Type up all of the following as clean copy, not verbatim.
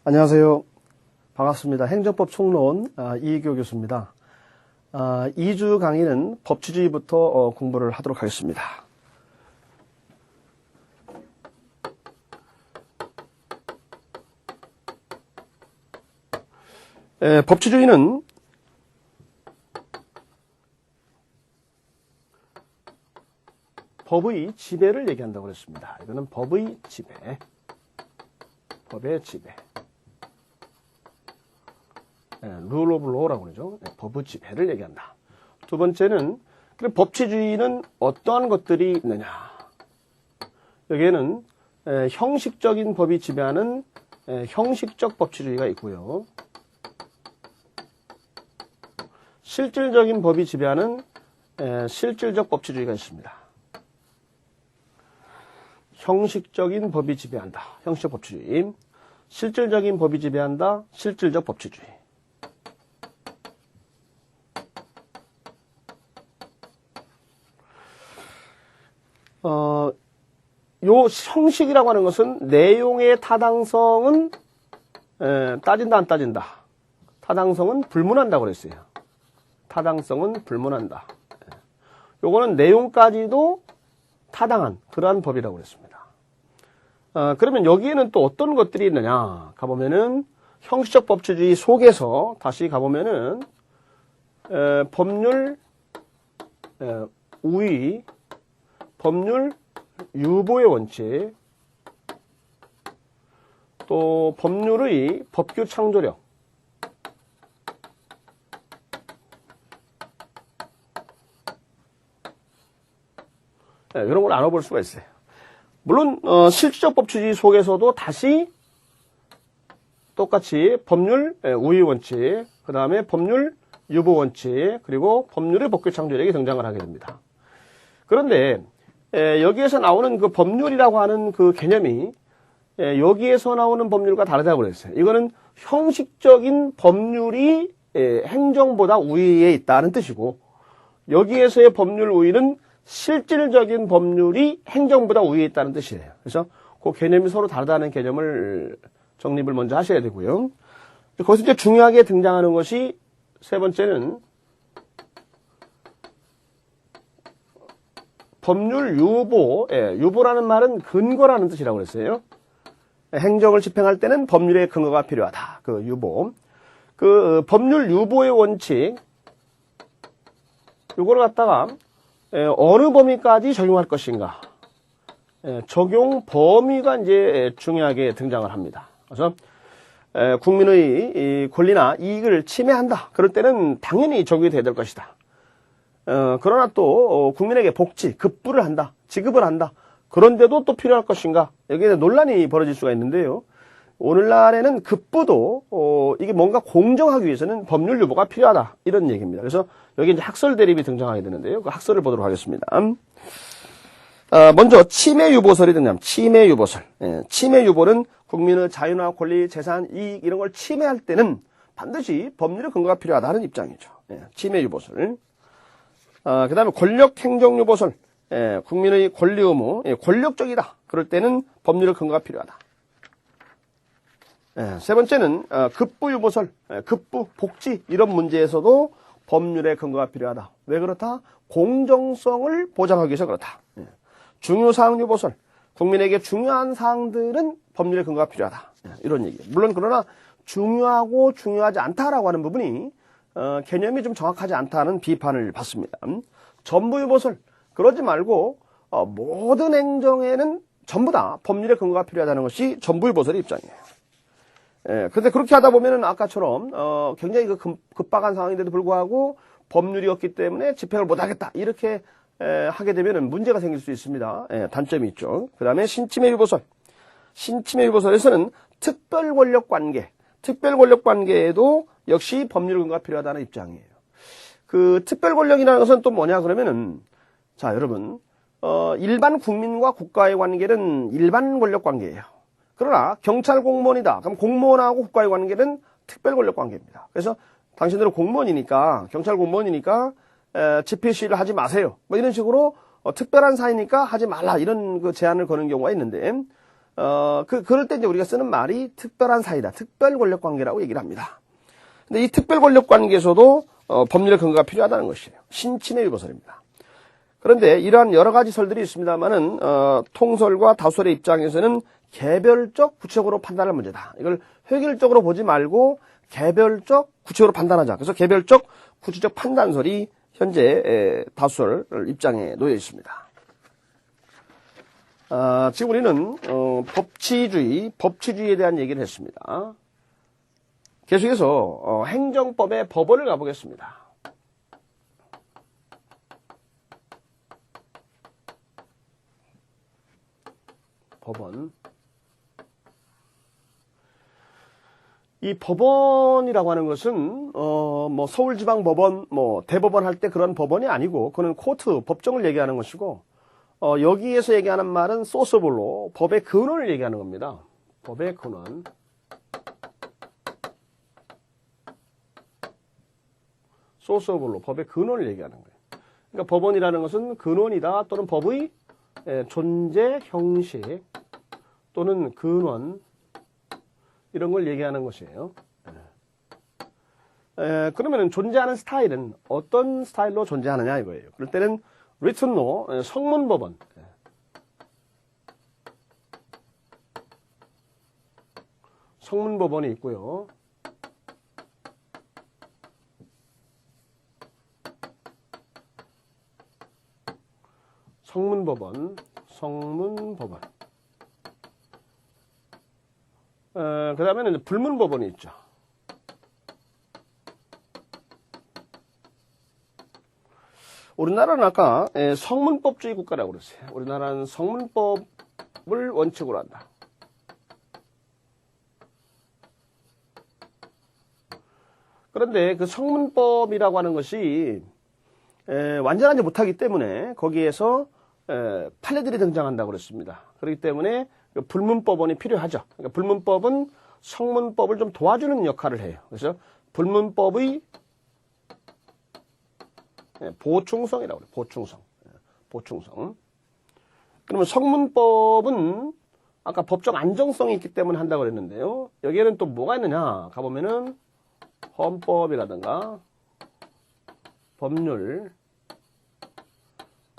안녕하세요. 반갑습니다. 행정법 총론 이희교 교수입니다. 2주 강의는 법치주의부터 공부를 하도록 하겠습니다. 법치주의는 법의 지배를 얘기한다고 그랬습니다. 이거는 법의 지배, 법의 지배. 룰 오브 로라고 그러죠. 법의 지배를 얘기한다. 두 번째는 그럼 법치주의는 어떠한 것들이 있느냐. 여기에는 형식적인 법이 지배하는 형식적 법치주의가 있고요. 실질적인 법이 지배하는 실질적 법치주의가 있습니다. 형식적인 법이 지배한다. 형식적 법치주의. 실질적인 법이 지배한다. 실질적 법치주의. 요 형식이라고 하는 것은 내용의 타당성은 따진다 안 따진다. 타당성은 불문한다고 그랬어요. 타당성은 불문한다. 요거는 내용까지도 타당한 그러한 법이라고 그랬습니다. 그러면 여기에는 또 어떤 것들이 있느냐 가보면은 형식적 법치주의 속에서 다시 가보면은 법률 우위, 법률 유보의 원칙, 또 법률의 법규 창조력, 이런 걸 나눠볼 수가 있어요. 물론 실질적 법치주의 속에서도 다시 똑같이 법률 우위 원칙, 그 다음에 법률 유보 원칙, 그리고 법률의 법규 창조력이 등장을 하게 됩니다. 그런데 여기에서 나오는 그 법률이라고 하는 그 개념이 여기에서 나오는 법률과 다르다고 그랬어요. 이거는 형식적인 법률이 행정보다 우위에 있다는 뜻이고, 여기에서의 법률 우위는 실질적인 법률이 행정보다 우위에 있다는 뜻이에요. 그래서 그 개념이 서로 다르다는 개념을 정립을 먼저 하셔야 되고요. 거기서 이제 중요하게 등장하는 것이 세 번째는 법률 유보. 유보라는 말은 근거라는 뜻이라고 그랬어요. 행정을 집행할 때는 법률의 근거가 필요하다. 그 유보. 그 법률 유보의 원칙, 요거를 갖다가 어느 범위까지 적용할 것인가. 적용 범위가 이제 중요하게 등장을 합니다. 그래서 국민의 권리나 이익을 침해한다. 그럴 때는 당연히 적용이 돼야 될 것이다. 그러나 또 국민에게 복지, 급부를 한다. 지급을 한다. 그런데도 또 필요할 것인가. 여기에 논란이 벌어질 수가 있는데요. 오늘날에는 급부도 이게 뭔가 공정하기 위해서는 법률 유보가 필요하다. 이런 얘기입니다. 그래서 여기 이제 학설 대립이 등장하게 되는데요. 그 학설을 보도록 하겠습니다. 먼저 침해 유보설이 등장합니다. 침해 유보설. 침해 유보는 국민의 자유나 권리, 재산, 이익 이런 걸 침해할 때는 반드시 법률의 근거가 필요하다는 입장이죠. 침해 유보설. 그 다음에 권력 행정 유보설. 국민의 권리 의무, 권력적이다. 그럴 때는 법률의 근거가 필요하다. 세 번째는 급부 유보설, 급부, 복지 이런 문제에서도 법률의 근거가 필요하다. 왜 그렇다? 공정성을 보장하기 위해서 그렇다. 중요사항 유보설, 국민에게 중요한 사항들은 법률의 근거가 필요하다. 이런 얘기. 물론 그러나 중요하고 중요하지 않다라고 하는 부분이 개념이 좀 정확하지 않다는 비판을 받습니다. 전부 유보설, 그러지 말고 모든 행정에는 전부 다 법률의 근거가 필요하다는 것이 전부 유보설의 입장이에요. 근데 그렇게 하다 보면은 아까처럼 굉장히 급박한 상황인데도 불구하고 법률이 없기 때문에 집행을 못하겠다 이렇게 하게 되면은 문제가 생길 수 있습니다. 단점이 있죠. 그 다음에 신침해 유보설. 신침해 유보설에서는 특별 권력 관계에도 역시 법률 근거가 필요하다는 입장이에요. 그 특별 권력이라는 것은 또 뭐냐 그러면은, 자 여러분, 일반 국민과 국가의 관계는 일반 권력 관계예요. 그러나 경찰 공무원이다. 그럼 공무원하고 국가의 관계는 특별 권력 관계입니다. 그래서 당신들은 공무원이니까, 경찰 공무원이니까 집회 시위를 하지 마세요. 뭐 이런 식으로 특별한 사이니까 하지 말라 이런 그 제안을 거는 경우가 있는데, 그럴 때 이제 우리가 쓰는 말이 특별한 사이다. 특별 권력 관계라고 얘기를 합니다. 근데 이 특별 권력 관계에서도 법률의 근거가 필요하다는 것이에요. 신친의 위법설입니다. 그런데 이러한 여러 가지 설들이 있습니다만은 통설과 다수설의 입장에서는 개별적 구체적으로 판단할 문제다. 이걸 획일적으로 보지 말고 개별적 구체적으로 판단하자. 그래서 개별적 구체적 판단설이 현재 다수설 입장에 놓여 있습니다. 지금 우리는 법치주의에 대한 얘기를 했습니다. 계속해서 행정법의 법원을 가보겠습니다. 법원. 이 법원이라고 하는 것은 뭐 서울지방법원, 뭐 대법원 할 때 그런 법원이 아니고 그는 코트, 법정을 얘기하는 것이고 여기에서 얘기하는 말은 소스볼로 법의 근원을 얘기하는 겁니다. 법의 근원. 소스볼로 법의 근원을 얘기하는 거예요. 그러니까 법원이라는 것은 근원이다 또는 법의 존재 형식 또는 근원 이런 걸 얘기하는 것이에요. 그러면 존재하는 스타일은 어떤 스타일로 존재하느냐 이거예요. 그럴 때는 written law, 성문법원. 성문법원이 있고요. 성문법원. 그 다음에는 불문법원이 있죠. 우리나라는 아까 성문법주의 국가라고 그랬어요. 우리나라는 성문법을 원칙으로 한다. 그런데 그 성문법이라고 하는 것이 완전하지 못하기 때문에 거기에서 판례들이 등장한다고 그랬습니다. 그렇기 때문에 불문법원이 필요하죠. 그러니까 불문법은 성문법을 좀 도와주는 역할을 해요. 그래서 불문법의 보충성이라고 그래요. 보충성. 그러면 성문법은 아까 법적 안정성이 있기 때문에 한다고 그랬는데요. 여기에는 또 뭐가 있느냐 가보면은 헌법이라든가 법률,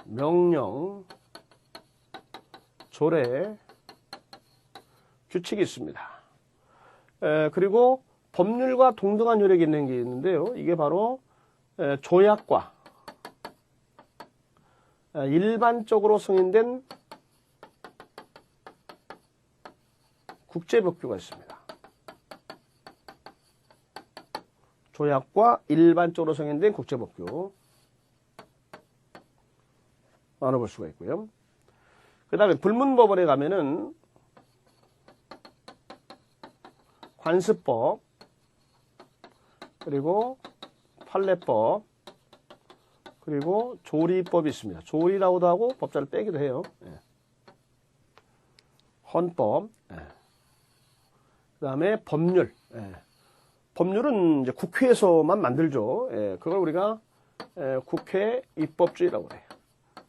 명령, 조례, 규칙이 있습니다. 그리고 법률과 동등한 효력이 있는 게 있는데요. 이게 바로 조약과 일반적으로 승인된 국제법규가 있습니다. 조약과 일반적으로 승인된 국제법규 나눠볼 수가 있고요. 그 다음에 불문법원에 가면은 관습법 그리고 판례법 그리고 조리법이 있습니다. 조리라고도 하고 법자를 빼기도 해요. 헌법 그 다음에 법률 법률은 이제 국회에서만 만들죠. 그걸 우리가 국회 입법주의라고 해요.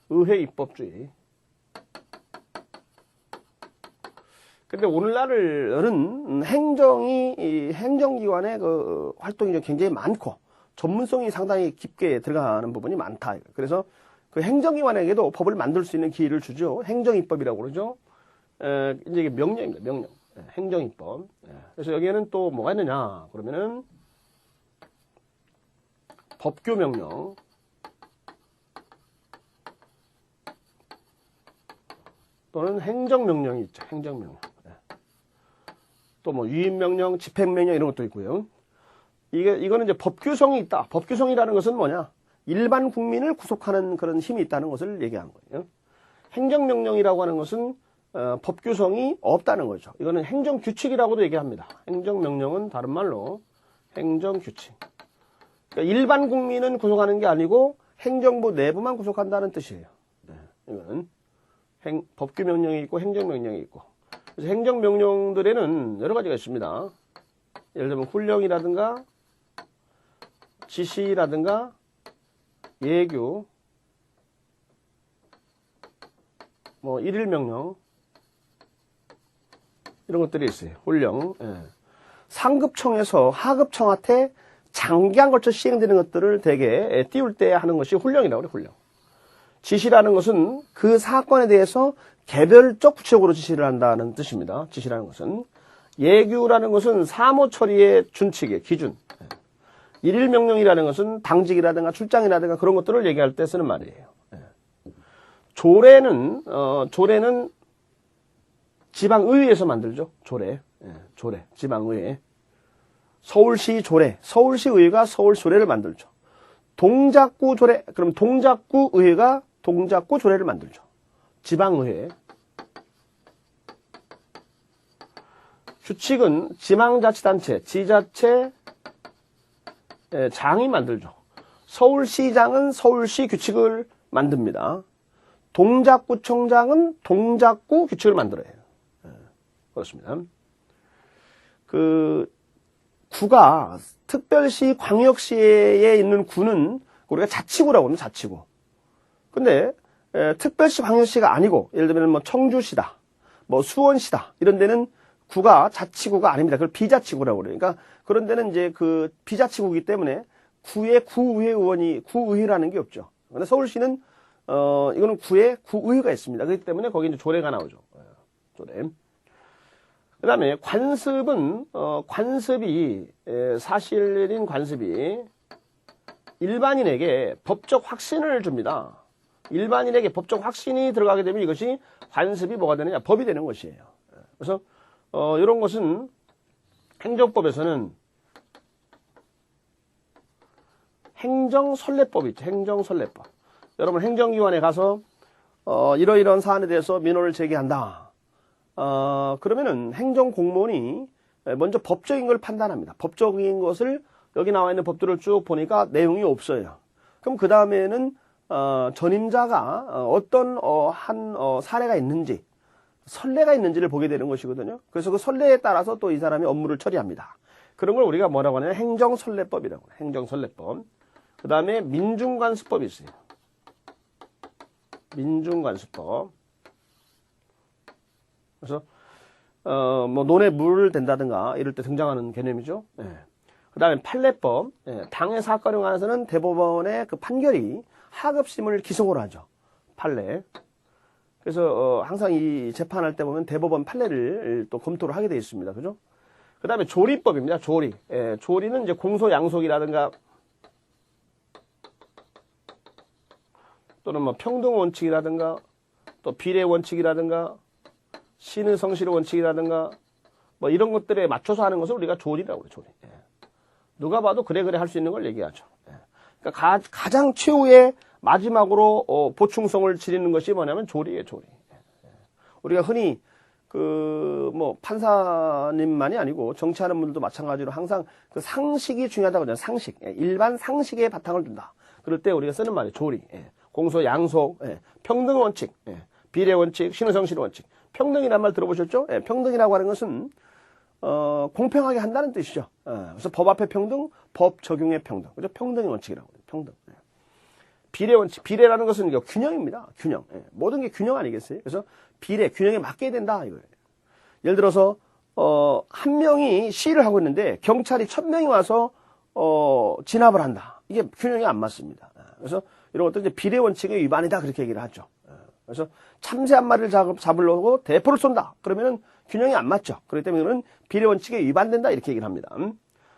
의회 입법주의. 근데 오늘날은 행정기관의 그 활동이 굉장히 많고 전문성이 상당히 깊게 들어가는 부분이 많다. 그래서 그 행정기관에게도 법을 만들 수 있는 기회를 주죠. 행정입법이라고 그러죠. 이제 이게 명령입니다. 명령. 행정입법. 그래서 여기에는 또 뭐가 있느냐 그러면은 법규명령 또는 행정명령이 있죠. 행정명령. 또 뭐 유인명령, 집행명령 이런 것도 있고요. 이거는 이제 법규성이 있다. 법규성이라는 것은 뭐냐? 일반 국민을 구속하는 그런 힘이 있다는 것을 얘기하는 거예요. 행정명령이라고 하는 것은 법규성이 없다는 거죠. 이거는 행정규칙이라고도 얘기합니다. 행정명령은 다른 말로 행정규칙. 그러니까 일반 국민은 구속하는 게 아니고 행정부 내부만 구속한다는 뜻이에요. 이거는 법규명령이 있고 행정명령이 있고. 그래서 행정명령들에는 여러 가지가 있습니다. 예를 들면 훈령이라든가 지시라든가 예규 뭐 일일명령 이런 것들이 있어요. 훈령. 예. 상급청에서 하급청한테 장기간 걸쳐 시행되는 것들을 대개 띄울 때 하는 것이 훈령이라고 그래요. 훈령. 지시라는 것은 그 사건에 대해서 개별적 구체적으로 지시를 한다는 뜻입니다. 지시라는 것은. 예규라는 것은 사무 처리의 준칙의 기준. 일일 명령이라는 것은 당직이라든가 출장이라든가 그런 것들을 얘기할 때 쓰는 말이에요. 조례는 지방의회에서 만들죠. 조례. 조례. 지방의회. 서울시 조례. 서울시의회가 서울조례를 만들죠. 동작구 조례. 그럼 동작구의회가 동작구 조례를 만들죠. 지방의회. 규칙은 지방자치단체, 지자체 장이 만들죠. 서울시장은 서울시 규칙을 만듭니다. 동작구청장은 동작구 규칙을 만들어요. 그렇습니다. 그 구가 특별시, 광역시에 있는 구는 우리가 자치구라고 합니다. 자치구. 근데 특별시, 광역시가 아니고 예를 들면 뭐 청주시다, 뭐 수원시다 이런 데는 구가 자치구가 아닙니다. 그걸 비자치구라고 그래요. 그러니까 그런 데는 이제 그 비자치구이기 때문에 구에 구의회 의원이 구의회라는 게 없죠. 그런데 서울시는 이거는 구에 구의회가 있습니다. 그렇기 때문에 거기 이제 조례가 나오죠. 조례. 그다음에 관습은 관습이 사실인 관습이 일반인에게 법적 확신을 줍니다. 일반인에게 법적 확신이 들어가게 되면 이것이 관습이 뭐가 되느냐? 법이 되는 것이에요. 그래서 이런 것은 행정법에서는 행정선례법이 있죠. 행정선례법. 여러분 행정기관에 가서 이러이러한 사안에 대해서 민원을 제기한다. 그러면은 행정공무원이 먼저 법적인 걸 판단합니다. 법적인 것을 여기 나와 있는 법들을 쭉 보니까 내용이 없어요. 그럼 그 다음에는 전임자가 어떤 한 사례가 있는지 선례가 있는지를 보게 되는 것이거든요. 그래서 그 선례에 따라서 또 이 사람이 업무를 처리합니다. 그런 걸 우리가 뭐라고 하냐면 행정선례법이라고 해요. 행정선례법. 그 다음에 민중관수법이 있어요. 민중관수법. 그래서 뭐 논에 물을 댄다든가 이럴 때 등장하는 개념이죠. 그 다음에 판례법. 당해 사건에 관해서는 대법원의 그 판결이 하급심을 기소를 하죠. 판례. 그래서 항상 이 재판할 때 보면 대법원 판례를 또 검토를 하게 되어 있습니다. 그죠? 그 다음에 조리법입니다. 조리. 조리는 이제 공소양속이라든가 또는 뭐 평등원칙이라든가 또 비례원칙이라든가 신의성실의 원칙이라든가 뭐 이런 것들에 맞춰서 하는 것을 우리가 조리라고 그래요. 조리. 누가 봐도 그래 할 수 있는 걸 얘기하죠. 그러니까 가장 최후의 마지막으로 보충성을 지니는 것이 뭐냐면 조리예요. 조리. 우리가 흔히 뭐 판사님만이 아니고 정치하는 분들도 마찬가지로 항상 그 상식이 중요하다고 하잖아요. 상식. 일반 상식에 바탕을 둔다. 그럴 때 우리가 쓰는 말이 조리. 공소 양속, 평등 원칙, 비례 원칙, 신의성실 원칙. 평등이라는 말 들어보셨죠? 평등이라고 하는 것은 공평하게 한다는 뜻이죠. 그래서 법 앞에 평등, 법 적용의 평등. 그죠? 평등의 원칙이라고 해요. 평등. 비례 원칙. 비례라는 것은 이거 균형입니다. 균형. 모든 게 균형 아니겠어요? 그래서 비례, 균형에 맞게 된다 이거예요. 예를 들어서 한 명이 시위를 하고 있는데 경찰이 1000명이 와서 진압을 한다. 이게 균형이 안 맞습니다. 그래서 이런 것도 이제 비례 원칙의 위반이다 그렇게 얘기를 하죠. 그래서 참새 한 마리를 잡으려고 대포를 쏜다. 그러면은 균형이 안 맞죠. 그렇기 때문에 이거는 비례 원칙에 위반된다 이렇게 얘기를 합니다.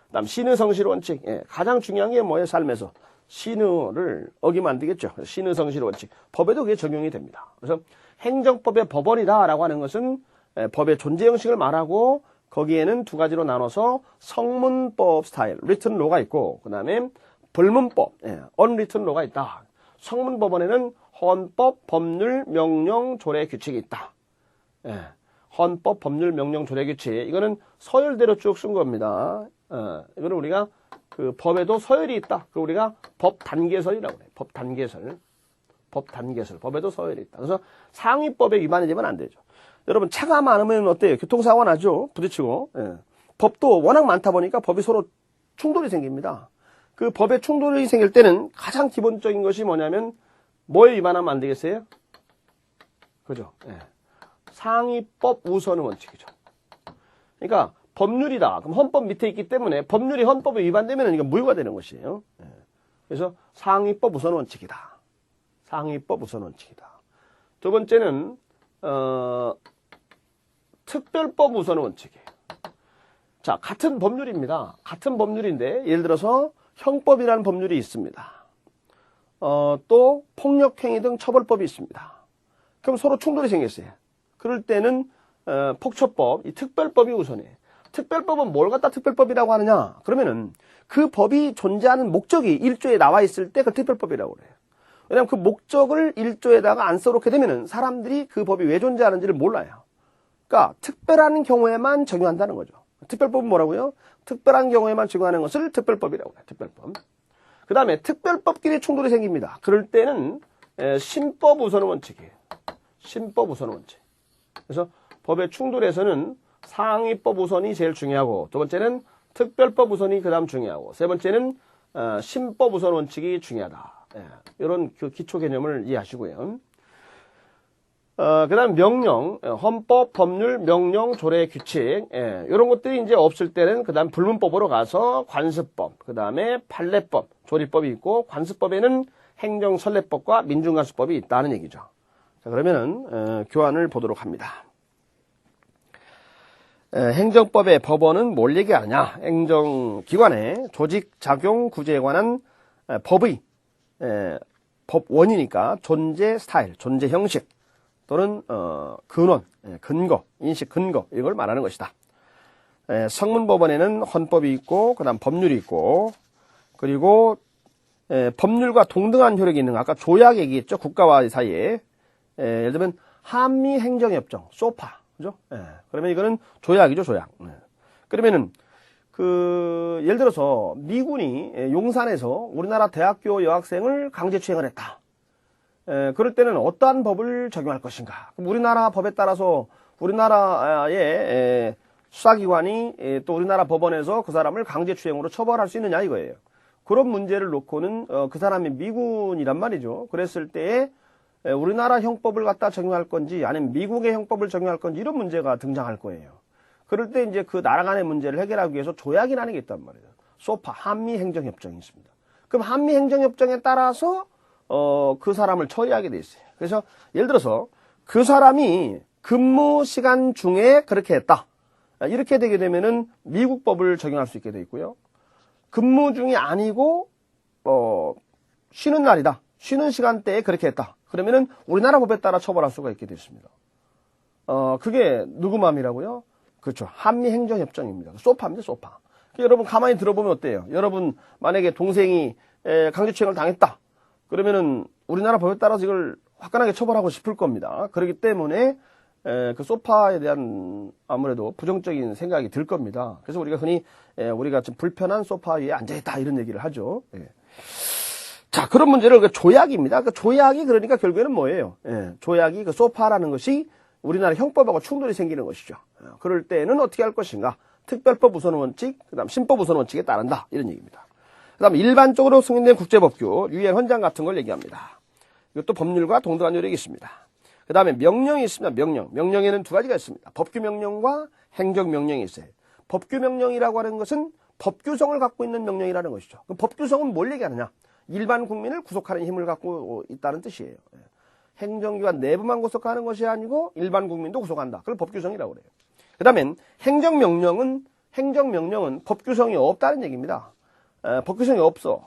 그다음 신의성실 원칙. 가장 중요한 게 뭐예요? 삶에서 신의를 어기면 안 되겠죠. 신의성실 원칙. 법에도 그게 적용이 됩니다. 그래서 행정법의 법원이다라고 하는 것은 법의 존재 형식을 말하고 거기에는 두 가지로 나눠서 성문법 스타일, written law가 있고 그 다음에 불문법, unwritten law가 있다. 성문법원에는 헌법, 법률, 명령, 조례, 규칙이 있다. 헌법, 법률, 명령, 조례, 규칙. 이거는 서열대로 쭉 쓴 겁니다. 이거는 우리가 그 법에도 서열이 있다. 그 우리가 법 단계설이라고 해요. 법 단계설. 법 단계설. 법에도 서열이 있다. 그래서 상위법에 위반이 되면 안 되죠. 여러분 차가 많으면 어때요? 교통사고 나죠? 부딪히고. 법도 워낙 많다 보니까 법이 서로 충돌이 생깁니다. 그 법에 충돌이 생길 때는 가장 기본적인 것이 뭐냐면 뭐에 위반하면 안 되겠어요? 그죠? 상위법 우선 원칙이죠. 그러니까 법률이다. 그럼 헌법 밑에 있기 때문에 법률이 헌법에 위반되면 이거 무효가 되는 것이에요. 그래서 상위법 우선 원칙이다. 상위법 우선 원칙이다. 두 번째는 특별법 우선 원칙이에요. 자, 같은 법률입니다. 같은 법률인데 예를 들어서 형법이라는 법률이 있습니다. 또 폭력행위 등 처벌법이 있습니다. 그럼 서로 충돌이 생겼어요. 그럴 때는 폭처법, 이 특별법이 우선해. 특별법은 뭘 갖다 특별법이라고 하느냐? 그러면은 그 법이 존재하는 목적이 1조에 나와 있을 때 그 특별법이라고 그래요. 왜냐하면 그 목적을 1조에다가 안 써놓게 되면은 사람들이 그 법이 왜 존재하는지를 몰라요. 그러니까 특별한 경우에만 적용한다는 거죠. 특별법은 뭐라고요? 특별한 경우에만 적용하는 것을 특별법이라고 해요. 특별법. 그 다음에 특별법끼리 충돌이 생깁니다. 그럴 때는 신법 우선 원칙이에요. 신법 우선 원칙. 그래서 법의 충돌에서는 상위법 우선이 제일 중요하고, 두 번째는 특별법 우선이 그 다음 중요하고, 세 번째는 신법 우선 원칙이 중요하다. 이런 그 기초 개념을 이해하시고요. 그 다음 명령, 헌법, 법률, 명령, 조례, 규칙, 이런 것들이 이제 없을 때는 그 다음 불문법으로 가서 관습법, 그 다음에 판례법, 조리법이 있고, 관습법에는 행정선례법과 민중관습법이 있다는 얘기죠. 자, 그러면은 교환을 보도록 합니다. 행정법의 법원은 뭘 얘기하느냐? 행정기관의 조직작용구제에 관한 법의 법원이니까 존재 스타일, 존재 형식 또는 근원, 근거, 인식 근거 이걸 말하는 것이다. 성문법원에는 헌법이 있고 그 다음 법률이 있고 그리고 법률과 동등한 효력이 있는 거 아까 조약 얘기했죠. 국가와 사이에 예를 들면 한미행정협정, 소파 그죠? 그러면 이거는 조약이죠, 조약. 그러면은 예를 들어서 미군이 용산에서 우리나라 대학교 여학생을 강제추행을 했다. 그럴 때는 어떠한 법을 적용할 것인가? 그럼 우리나라 법에 따라서 우리나라의 수사기관이 또 우리나라 법원에서 그 사람을 강제추행으로 처벌할 수 있느냐 이거예요. 그런 문제를 놓고는 그 사람이 미군이란 말이죠. 그랬을 때에 우리나라 형법을 갖다 적용할 건지 아니면 미국의 형법을 적용할 건지 이런 문제가 등장할 거예요. 그럴 때 이제 그 나라 간의 문제를 해결하기 위해서 조약이라는 게 있단 말이에요. 소파, 한미행정협정이 있습니다. 그럼 한미행정협정에 따라서 그 사람을 처리하게 돼 있어요. 그래서 예를 들어서 그 사람이 근무 시간 중에 그렇게 했다. 이렇게 되게 되면은 미국 법을 적용할 수 있게 돼 있고요. 근무 중이 아니고 쉬는 날이다. 쉬는 시간대에 그렇게 했다. 그러면은 우리나라 법에 따라 처벌할 수가 있게 됐습니다. 그게 누구 맘이라고요? 그렇죠. 한미행정협정입니다. 소파입니다, 소파. 여러분 가만히 들어보면 어때요? 여러분 만약에 동생이 강제추행을 당했다. 그러면은 우리나라 법에 따라서 이걸 화끈하게 처벌하고 싶을 겁니다. 그렇기 때문에 그 소파에 대한 아무래도 부정적인 생각이 들 겁니다. 그래서 우리가 흔히 우리가 좀 불편한 소파 위에 앉아있다 이런 얘기를 하죠. 자, 그런 문제를 그 조약입니다. 그 조약이 그러니까 결국에는 뭐예요? 조약이 그 소파라는 것이 우리나라 형법하고 충돌이 생기는 것이죠. 그럴 때는 어떻게 할 것인가? 특별법 우선 원칙, 그다음 신법 우선 원칙에 따른다 이런 얘기입니다. 그다음 일반적으로 승인된 국제법규, 유엔 헌장 같은 걸 얘기합니다. 이것도 법률과 동등한 효력이 있습니다. 그다음에 명령이 있습니다. 명령에는 두 가지가 있습니다. 법규명령과 행정명령이 있어요. 법규명령이라고 하는 것은 법규성을 갖고 있는 명령이라는 것이죠. 그럼 법규성은 뭘 얘기하느냐? 일반 국민을 구속하는 힘을 갖고 있다는 뜻이에요. 행정기관 내부만 구속하는 것이 아니고 일반 국민도 구속한다. 그걸 법규성이라고 그래요. 그 다음엔 행정명령은 법규성이 없다는 얘기입니다. 법규성이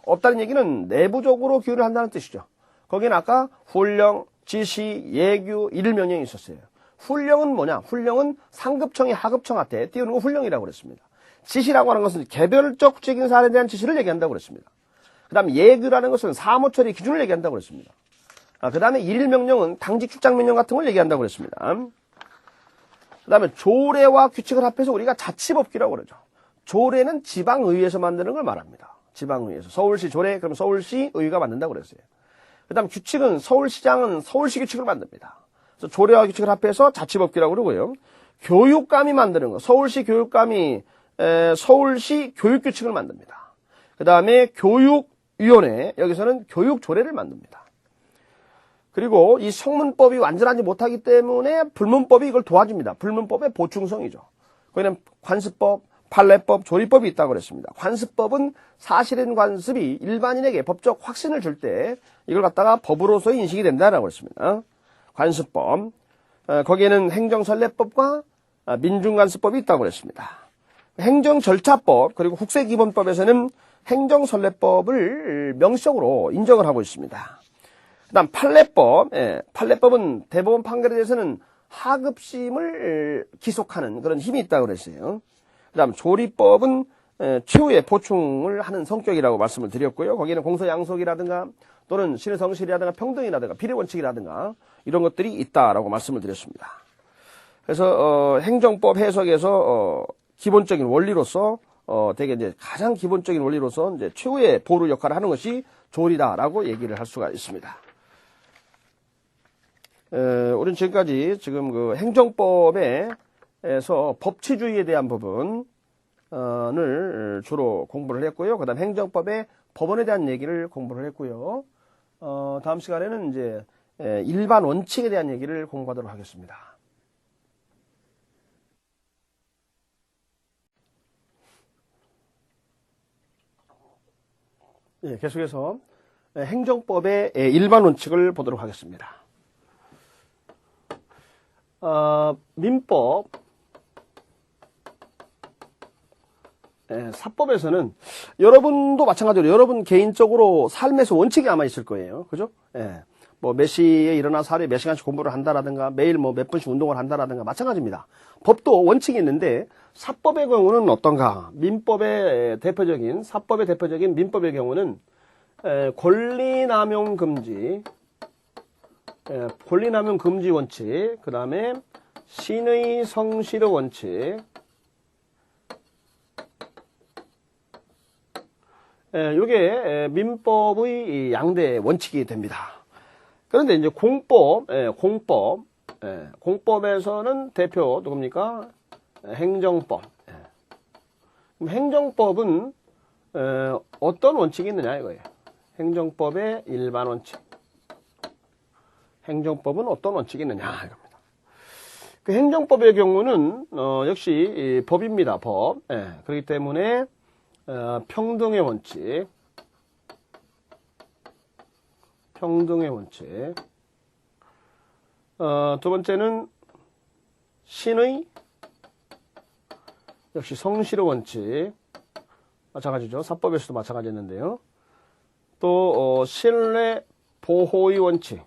없다는 얘기는 내부적으로 기여를 한다는 뜻이죠. 거기는 아까 훈령, 지시, 예규, 일명령이 있었어요. 훈령은 뭐냐? 훈령은 상급청이 하급청한테 띄우는 거 훈령이라고 그랬습니다. 지시라고 하는 것은 개별적 구체적인 사안에 대한 지시를 얘기한다고 그랬습니다. 그 다음에 예규라는 것은 사무처리 기준을 얘기한다고 그랬습니다. 그 다음에 일일명령은 당직 출장명령 같은 걸 얘기한다고 그랬습니다. 그 다음에 조례와 규칙을 합해서 우리가 자치법규라고 그러죠. 조례는 지방의회에서 만드는 걸 말합니다. 지방의회에서. 서울시 조례, 그럼 서울시 의회가 만든다고 그랬어요. 그 다음 규칙은 서울시장은 서울시 규칙을 만듭니다. 그래서 조례와 규칙을 합해서 자치법규라고 그러고요. 교육감이 만드는 거, 서울시 교육감이 서울시 교육규칙을 만듭니다. 그 다음에 교육위원회, 여기서는 교육조례를 만듭니다. 그리고 이 성문법이 완전하지 못하기 때문에 불문법이 이걸 도와줍니다. 불문법의 보충성이죠. 거기는 관습법, 판례법, 조리법이 있다고 그랬습니다. 관습법은 사실인 관습이 일반인에게 법적 확신을 줄 때 이걸 갖다가 법으로서 인식이 된다라고 그랬습니다. 관습법, 거기에는 행정선례법과 민중관습법이 있다고 그랬습니다. 행정절차법 그리고 국세기본법에서는 행정선례법을 명시적으로 인정을 하고 있습니다. 그 다음 판례법, 판례법은 대법원 판결에 대해서는 하급심을 기속하는 그런 힘이 있다고 그랬어요. 그 다음 조리법은 최후의 보충을 하는 성격이라고 말씀을 드렸고요. 거기는 공소양속이라든가 또는 신의성실이라든가 평등이라든가 비례원칙이라든가 이런 것들이 있다라고 말씀을 드렸습니다. 그래서 행정법 해석에서 기본적인 원리로서 되게 이제 가장 기본적인 원리로서 이제 최후의 보루 역할을 하는 것이 조리다라고 얘기를 할 수가 있습니다. 우리는 지금까지 지금 그 행정법에서 법치주의에 대한 부분을 주로 공부를 했고요. 그다음 행정법의 법원에 대한 얘기를 공부를 했고요. 다음 시간에는 이제 일반 원칙에 대한 얘기를 공부하도록 하겠습니다. 예, 계속해서 행정법의 일반 원칙을 보도록 하겠습니다. 민법, 사법에서는 여러분도 마찬가지로 여러분 개인적으로 삶에서 원칙이 아마 있을 거예요. 그죠? 뭐 몇 시에 일어나서 하루에 몇 시간씩 공부를 한다라든가 매일 뭐 몇 분씩 운동을 한다라든가 마찬가지입니다. 법도 원칙이 있는데 사법의 경우는 어떤가? 민법의 대표적인 사법의 대표적인 민법의 경우는 권리남용 금지, 권리남용 금지 원칙, 그 다음에 신의 성실의 원칙, 이게 민법의 양대 원칙이 됩니다. 그런데 이제 공법에서는 대표 누굽니까? 행정법. 그럼 행정법은 어떤 원칙이 있느냐 이거예요. 행정법의 일반 원칙. 행정법은 어떤 원칙이 있느냐 이겁니다. 그 행정법의 경우는 역시 법입니다. 법. 그렇기 때문에 평등의 원칙. 평등의 원칙. 두 번째는 신의, 역시 성실의 원칙. 마찬가지죠. 사법에서도 마찬가지였는데요. 또 신뢰 보호의 원칙.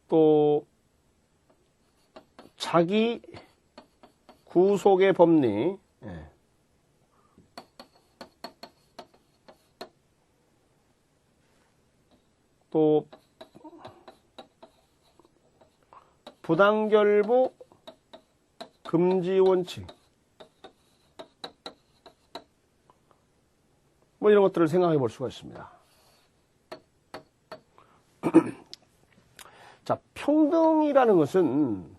또 자기 구속의 법리. 또 부당결부 금지 원칙. 뭐 이런 것들을 생각해 볼 수가 있습니다. 자, 평등이라는 것은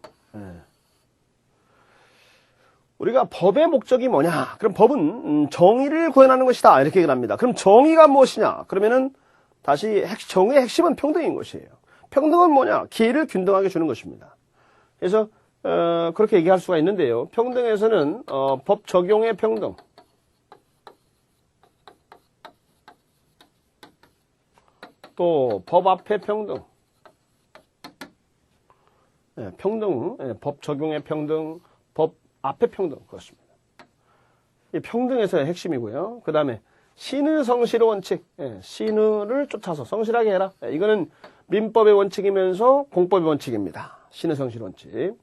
우리가 법의 목적이 뭐냐? 그럼 법은 정의를 구현하는 것이다. 이렇게 얘기를 합니다. 그럼 정의가 무엇이냐? 그러면은 다시 정의의 핵심은 평등인 것이에요. 평등은 뭐냐? 기회를 균등하게 주는 것입니다. 그래서 그렇게 얘기할 수가 있는데요. 평등에서는 법 적용의 평등, 또 법 앞의 평등, 법 적용의 평등, 법 앞의 평등, 그렇습니다. 이 평등에서의 핵심이고요. 그 다음에 신의 성실의 원칙, 신의를 쫓아서 성실하게 해라. 이거는 민법의 원칙이면서 공법의 원칙입니다. 신의 성실 원칙.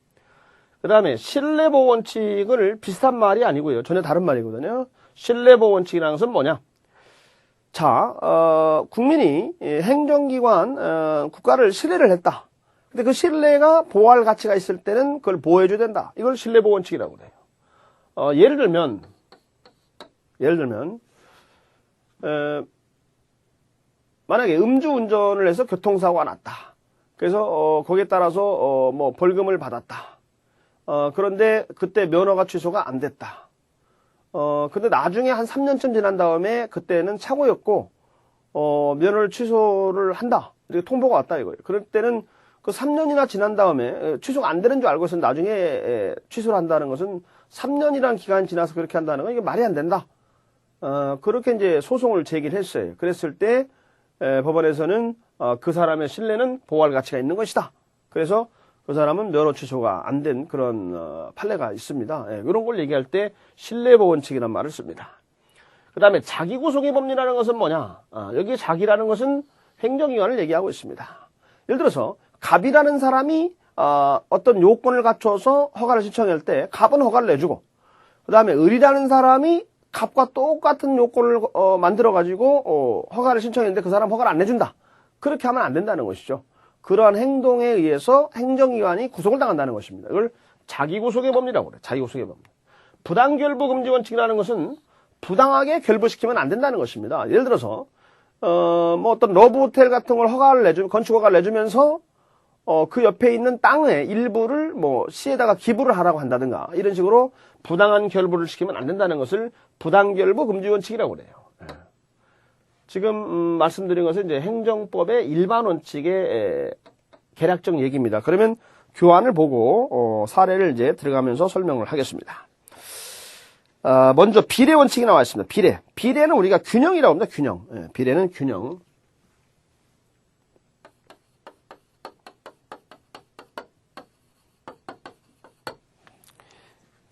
그 다음에 신뢰보호 원칙을 비슷한 말이 아니고요. 전혀 다른 말이거든요. 신뢰보호 원칙이라는 것은 뭐냐? 자, 국민이 행정기관, 국가를 신뢰를 했다. 근데 그 신뢰가 보호할 가치가 있을 때는 그걸 보호해줘야 된다. 이걸 신뢰보호 원칙이라고 그래요. 예를 들면, 만약에 음주운전을 해서 교통사고가 났다. 그래서 거기에 따라서 뭐 벌금을 받았다. 그런데 그때 면허가 취소가 안 됐다. 근데 나중에 한 3년쯤 지난 다음에 그때는 차고였고 면허를 취소를 한다. 이렇게 통보가 왔다 이거예요. 그럴 때는 그 3년이나 지난 다음에 취소가 안 되는 줄 알고서 나중에 취소를 한다는 것은 3년이라는 기간이 지나서 그렇게 한다는 건 이게 말이 안 된다. 그렇게 이제 소송을 제기를 했어요. 그랬을 때 법원에서는 그 사람의 신뢰는 보호할 가치가 있는 것이다. 그래서 그 사람은 면허 취소가 안 된 그런 판례가 있습니다. 이런 걸 얘기할 때 신뢰보호 원칙이라는 말을 씁니다. 그 다음에 자기구속의 법리라는 것은 뭐냐? 여기 자기라는 것은 행정기관을 얘기하고 있습니다. 예를 들어서 갑이라는 사람이 어떤 요건을 갖춰서 허가를 신청할 때 갑은 허가를 내주고, 그 다음에 을이라는 사람이 갑과 똑같은 요건을 만들어가지고 허가를 신청했는데 그 사람 허가를 안 내준다. 그렇게 하면 안 된다는 것이죠. 그러한 행동에 의해서 행정기관이 구속을 당한다는 것입니다. 이걸 자기구속의 법리라고 그래요. 자기구속의 법리. 부당결부 금지 원칙이라는 것은 부당하게 결부시키면 안 된다는 것입니다. 예를 들어서 뭐 어떤 러브호텔 같은 걸 건축 허가를 내주면서 그 옆에 있는 땅의 일부를 뭐 시에다가 기부를 하라고 한다든가 이런 식으로 부당한 결부를 시키면 안 된다는 것을 부당결부 금지 원칙이라고 그래요. 지금 말씀드린 것은 이제 행정법의 일반 원칙의 개략적 얘기입니다. 그러면 교환을 보고 사례를 이제 들어가면서 설명을 하겠습니다. 먼저 비례 원칙이 나와 있습니다. 비례는 우리가 균형이라고 합니다. 균형. 비례는 균형.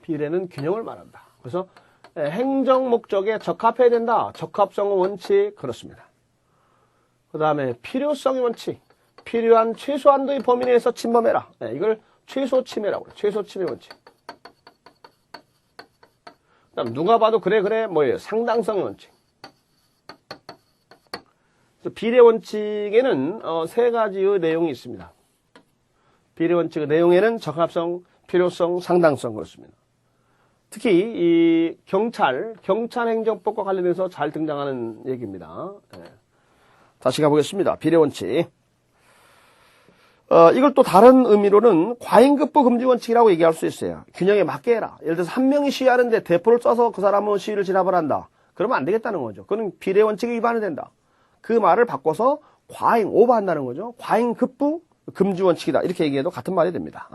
비례는 균형을 말한다. 그래서 행정 목적에 적합해야 된다. 적합성 원칙 그렇습니다. 그 다음에 필요성의 원칙. 필요한 최소한도의 범위 내에서 침범해라. 이걸 최소 침해라고 그래요. 최소 침해 원칙. 그다음 누가 봐도 그래 뭐예요? 상당성의 원칙. 그래서 비례 원칙에는 세 가지의 내용이 있습니다. 비례 원칙의 내용에는 적합성, 필요성, 상당성 그렇습니다. 특히 이 경찰행정법과 관련해서 잘 등장하는 얘기입니다. 다시 가보겠습니다. 비례 원칙. 이걸 또 다른 의미로는 과잉급부 금지 원칙이라고 얘기할 수 있어요. 균형에 맞게 해라. 예를 들어서 한 명이 시위하는데 대포를 써서 그 사람은 시위를 진압을 한다. 그러면 안 되겠다는 거죠. 그건 비례 원칙에 위반이 된다. 그 말을 바꿔서 과잉, 오버한다는 거죠. 과잉급부 금지 원칙이다. 이렇게 얘기해도 같은 말이 됩니다.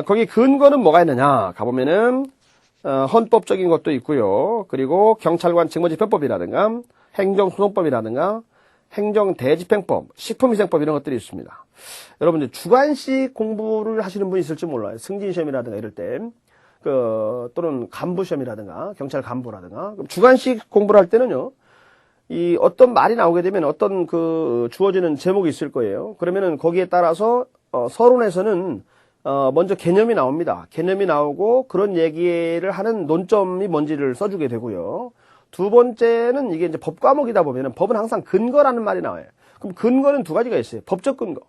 거기 근거는 뭐가 있느냐 가보면은 헌법적인 것도 있고요. 그리고 경찰관 직무집행법이라든가 행정소송법이라든가 행정대집행법, 식품위생법 이런 것들이 있습니다. 여러분들 주관식 공부를 하시는 분이 있을지 몰라요. 승진시험이라든가 이럴 때 또는 간부시험이라든가 경찰 간부라든가 주관식 공부를 할 때는요. 이 어떤 말이 나오게 되면 어떤 주어지는 제목이 있을 거예요. 그러면은 거기에 따라서 서론에서는 먼저 개념이 나옵니다. 개념이 나오고 그런 얘기를 하는 논점이 뭔지를 써주게 되고요. 두 번째는 이게 이제 법 과목이다 보면은 법은 항상 근거라는 말이 나와요. 그럼 근거는 두 가지가 있어요. 법적 근거.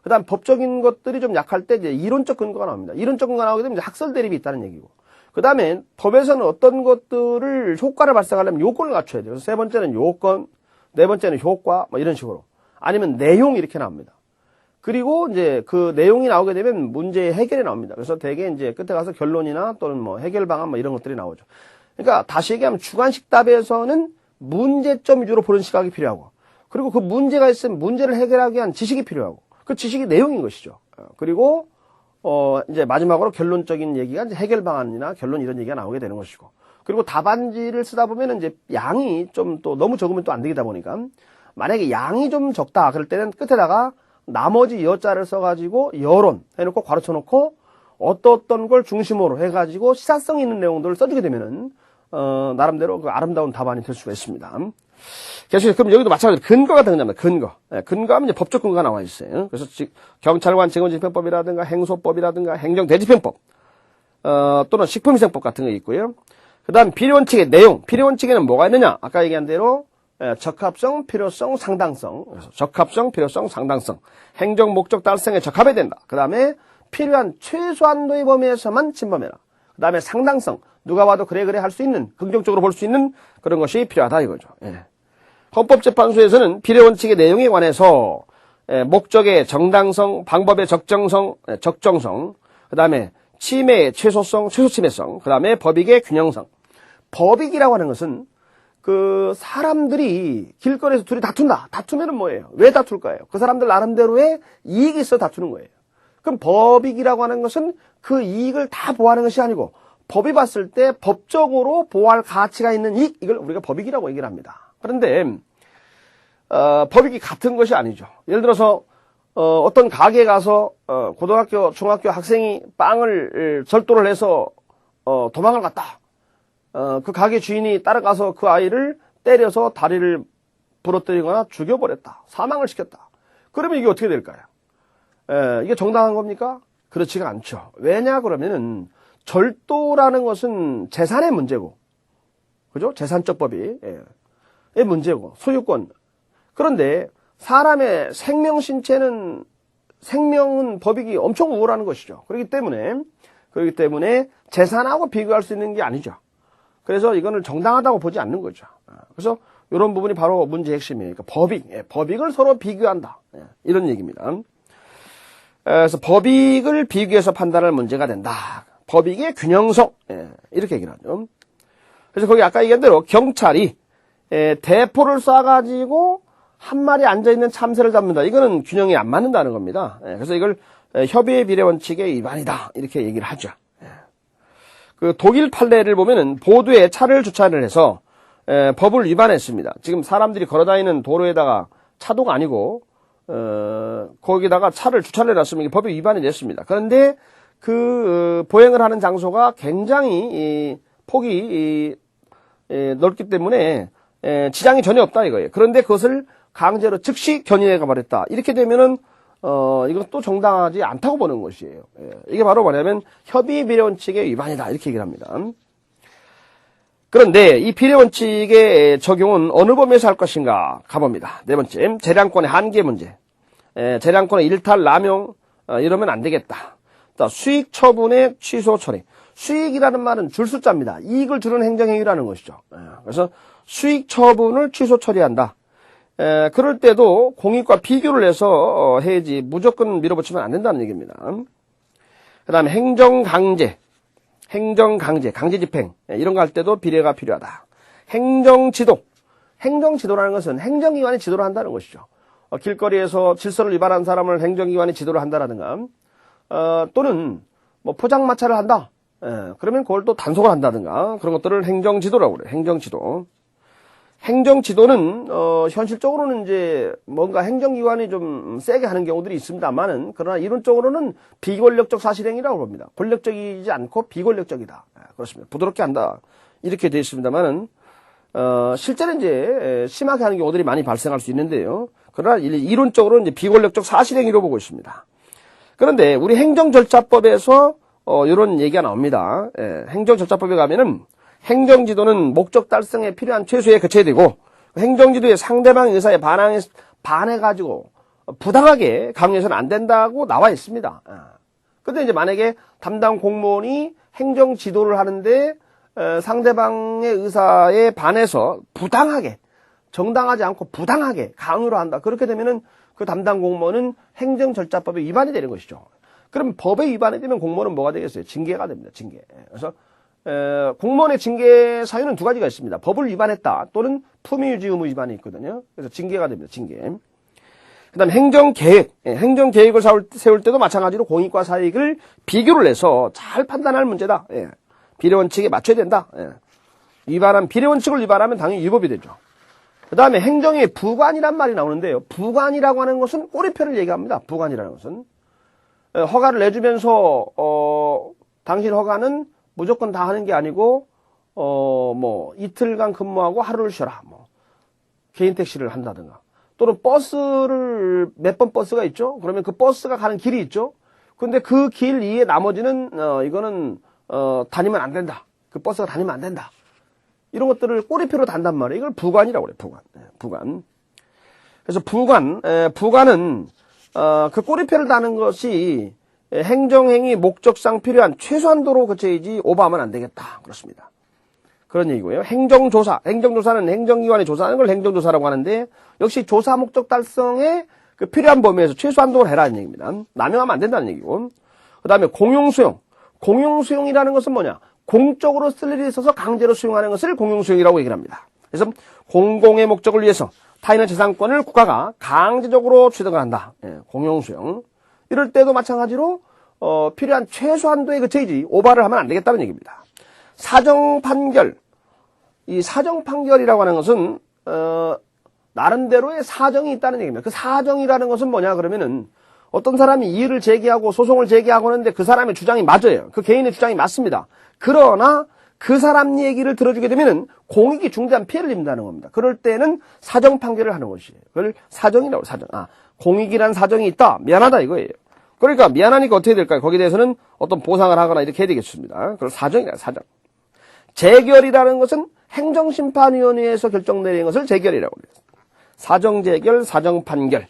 그 다음 법적인 것들이 좀 약할 때 이제 이론적 근거가 나옵니다. 이론적 근거가 나오게 되면 이제 학설 대립이 있다는 얘기고. 그 다음에 법에서는 어떤 것들을 효과를 발생하려면 요건을 갖춰야 돼요. 그래서 세 번째는 요건, 네 번째는 효과, 뭐 이런 식으로. 아니면 내용 이렇게 나옵니다. 그리고 이제 그 내용이 나오게 되면 문제의 해결이 나옵니다. 그래서 대개 이제 끝에 가서 결론이나 또는 뭐 해결 방안 뭐 이런 것들이 나오죠. 그러니까 다시 얘기하면 주관식 답에서는 문제점 위주로 보는 시각이 필요하고, 그리고 그 문제가 있으면 문제를 해결하기 위한 지식이 필요하고, 그 지식이 내용인 것이죠. 그리고 이제 마지막으로 결론적인 얘기가 이제 해결 방안이나 결론 이런 얘기가 나오게 되는 것이고, 그리고 답안지를 쓰다 보면은 이제 양이 좀 또 너무 적으면 또 안 되다 보니까 만약에 양이 좀 적다 그럴 때는 끝에다가 나머지 여자를 써가지고 여론 해놓고 괄호쳐 놓고 어떤 걸 중심으로 해가지고 시사성 있는 내용들을 써주게 되면은 나름대로 그 아름다운 답안이 될 수가 있습니다. 계속해서 그럼 여기도 마찬가지로 근거가 등장합니다. 근거하면 이제 법적 근거가 나와 있어요. 그래서 경찰관 직무집행법이라든가 행소법이라든가 행정대집행법 또는 식품위생법 같은 거 있고요. 그다음 비례원칙의 내용. 비례원칙에는 뭐가 있느냐? 아까 얘기한 대로 적합성, 필요성, 상당성. 그래서 적합성, 필요성, 상당성. 행정 목적 달성에 적합해야 된다. 그 다음에 필요한 최소한도의 범위에서만 침범해라. 그 다음에 상당성. 누가 봐도 그래 할 수 있는, 긍정적으로 볼 수 있는 그런 것이 필요하다 이거죠. 헌법재판소에서는 비례원칙의 내용에 관해서 목적의 정당성, 방법의 적정성, 그 다음에 침해의 최소성, 최소침해성, 그 다음에 법익의 균형성. 법익이라고 하는 것은 그 사람들이 길거리에서 둘이 다툰다. 다투면은 뭐예요? 왜 다툴까요? 그 사람들 나름대로의 이익이 있어 다투는 거예요. 그럼 법익이라고 하는 것은 그 이익을 다 보호하는 것이 아니고 법이 봤을 때 법적으로 보호할 가치가 있는 이익, 이걸 우리가 법익이라고 얘기를 합니다. 그런데 법익이 같은 것이 아니죠. 예를 들어서 어떤 가게에 가서 고등학교, 중학교 학생이 빵을 절도를 해서 도망을 갔다. 그 가게 주인이 따라가서 그 아이를 때려서 다리를 부러뜨리거나 죽여버렸다. 사망을 시켰다. 그러면 이게 어떻게 될까요? 이게 정당한 겁니까? 그렇지가 않죠. 왜냐 그러면은 절도라는 것은 재산의 문제고, 그죠? 재산적법이 문제고 소유권. 그런데 사람의 생명은 법익이 엄청 우월하는 것이죠. 그렇기 때문에 재산하고 비교할 수 있는 게 아니죠. 그래서 이거는 정당하다고 보지 않는 거죠. 그래서 이런 부분이 바로 문제의 핵심이에요. 그러니까 법익을 서로 비교한다. 이런 얘기입니다. 그래서 법익을 비교해서 판단할 문제가 된다. 법익의 균형성. 이렇게 얘기를 하죠. 그래서 거기 아까 얘기한 대로 경찰이 대포를 쏴가지고 한 마리 앉아있는 참새를 잡는다. 이거는 균형이 안 맞는다는 겁니다. 그래서 이걸 협의의 비례 원칙의 위반이다. 이렇게 얘기를 하죠. 그 독일 판례를 보면은 보도에 차를 주차를 해서 법을 위반했습니다. 지금 사람들이 걸어다니는 도로에다가 차도가 아니고 거기다가 차를 주차를 해놨으면 이게 법이 위반이 됐습니다. 그런데 그 보행을 하는 장소가 굉장히 폭이 넓기 때문에 지장이 전혀 없다 이거예요. 그런데 그것을 강제로 즉시 견인해가 버렸다. 이렇게 되면은 이것도 정당하지 않다고 보는 것이에요. 이게 바로 뭐냐면 협의 비례 원칙의 위반이다. 이렇게 얘기를 합니다. 그런데 이 비례 원칙의 적용은 어느 범위에서 할 것인가 가봅니다. 네 번째, 재량권의 한계 문제. 재량권의 일탈, 남용 이러면 안 되겠다. 자, 수익 처분의 취소 처리. 수익이라는 말은 줄 숫자입니다. 이익을 주는 행정행위라는 것이죠. 그래서 수익 처분을 취소 처리한다. 그럴 때도 공익과 비교를 해서 해야지 무조건 밀어붙이면 안 된다는 얘기입니다. 그 다음에 행정강제, 강제집행 이런 거 할 때도 비례가 필요하다. 행정지도라는 것은 행정기관이 지도를 한다는 것이죠. 길거리에서 질서를 위반한 사람을 행정기관이 지도를 한다라든가 또는 뭐 포장마차를 한다. 그러면 그걸 또 단속을 한다든가 그런 것들을 행정지도라고 그래요. 행정지도는 현실적으로는 이제 뭔가 행정기관이 좀 세게 하는 경우들이 있습니다만은 그러나 이론적으로는 비권력적 사실행위라고 합니다. 권력적이지 않고 비권력적이다. 그렇습니다. 부드럽게 한다. 이렇게 되어 있습니다만은 실제는 이제 심하게 하는 경우들이 많이 발생할 수 있는데요. 그러나 이론적으로는 이제 비권력적 사실행위로 보고 있습니다. 그런데 우리 행정절차법에서 이런 얘기가 나옵니다. 행정절차법에 가면은 행정지도는 목적 달성에 필요한 최소에 그쳐야 되고 행정지도의 상대방 의사에 반해가지고 부당하게 강요해서는 안 된다고 나와 있습니다. 근데 이제 만약에 담당 공무원이 행정지도를 하는데 상대방의 의사에 반해서 부당하게 정당하지 않고 부당하게 강요를 한다. 그렇게 되면은 그 담당 공무원은 행정절차법에 위반이 되는 것이죠. 그럼 법에 위반이 되면 공무원은 뭐가 되겠어요? 징계가 됩니다. 징계. 그래서 공무원의 징계 사유는 두 가지가 있습니다. 법을 위반했다 또는 품위유지 의무 위반이 있거든요. 그래서 징계가 됩니다. 징계. 그 다음에 행정계획을 세울 때도 마찬가지로 공익과 사익을 비교를 해서 잘 판단할 문제다. 비례원칙에 맞춰야 된다. 비례원칙을 위반하면 당연히 위법이 되죠. 그 다음에 행정의 부관이란 말이 나오는데요. 부관이라고 하는 것은 꼬리표를 얘기합니다. 부관이라는 것은 허가를 내주면서 당신 허가는 무조건 다 하는 게 아니고 뭐 이틀간 근무하고 하루를 쉬어라. 뭐 개인 택시를 한다든가 또는 버스를 몇 번 버스가 있죠. 그러면 그 버스가 가는 길이 있죠. 근데 그 길 이외에 나머지는 이거는 다니면 안 된다. 그 버스가 다니면 안 된다. 이런 것들을 꼬리표로 단단 말이에요. 이걸 부관이라고 그래요. 부관. 그래서 부관은 그 꼬리표를 다는 것이 행정행위 목적상 필요한 최소한도로 거쳐야지 오버하면 안 되겠다. 그렇습니다. 그런 얘기고요. 행정조사는 행정기관이 조사하는 걸 행정조사라고 하는데 역시 조사 목적 달성에 그 필요한 범위에서 최소한도로 해라는 얘기입니다. 남용하면 안 된다는 얘기고. 그 다음에 공용수용. 공용수용이라는 것은 뭐냐? 공적으로 쓸 일이 있어서 강제로 수용하는 것을 공용수용이라고 얘기를 합니다. 그래서 공공의 목적을 위해서 타인의 재산권을 국가가 강제적으로 취득을 한다. 예, 공용수용. 이럴 때도 마찬가지로 필요한 최소한도의 그쳐이지 오바를 하면 안 되겠다는 얘기입니다. 사정판결. 이 사정판결이라고 하는 것은 나름대로의 사정이 있다는 얘기입니다. 그 사정이라는 것은 뭐냐 그러면은 어떤 사람이 이의를 제기하고 소송을 제기하고 하는데 그 사람의 주장이 맞아요. 그 개인의 주장이 맞습니다. 그러나 그 사람 얘기를 들어주게 되면은 공익이 중대한 피해를 입는다는 겁니다. 그럴 때는 사정 판결을 하는 것이에요. 그걸 사정이라고 사정. 공익이란 사정이 있다. 미안하다 이거예요. 그러니까 미안하니까 어떻게 될까요? 거기에 대해서는 어떤 보상을 하거나 이렇게 해야 되겠습니다. 그걸 사정이라 사정. 재결이라는 것은 행정심판위원회에서 결정 내린 것을 재결이라고 해요. 사정재결, 사정판결.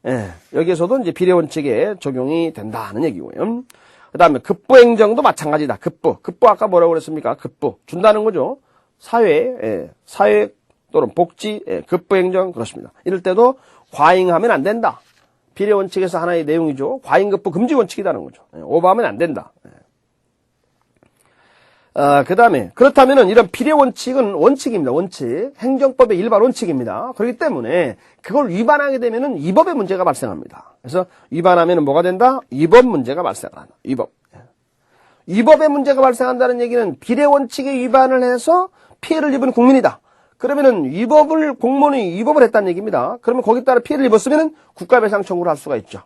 예, 여기에서도 이제 비례원칙에 적용이 된다는 얘기고요. 그 다음에 급부행정도 마찬가지다. 급부 아까 뭐라고 그랬습니까? 급부. 준다는 거죠. 사회 또는 복지, 급부행정, 그렇습니다. 이럴 때도 과잉하면 안 된다. 비례원칙에서 하나의 내용이죠. 과잉급부 금지원칙이라는 거죠. 오버하면 안 된다. 그 다음에, 그렇다면은 이런 비례원칙은 원칙입니다. 원칙. 행정법의 일반 원칙입니다. 그렇기 때문에 그걸 위반하게 되면은 위법의 문제가 발생합니다. 그래서 위반하면은 뭐가 된다? 위법 문제가 발생한다. 위법. 위법의 문제가 발생한다는 얘기는 비례원칙에 위반을 해서 피해를 입은 국민이다. 그러면은 위법을, 공무원이 위법을 했다는 얘기입니다. 그러면 거기에 따라 피해를 입었으면은 국가배상 청구를 할 수가 있죠.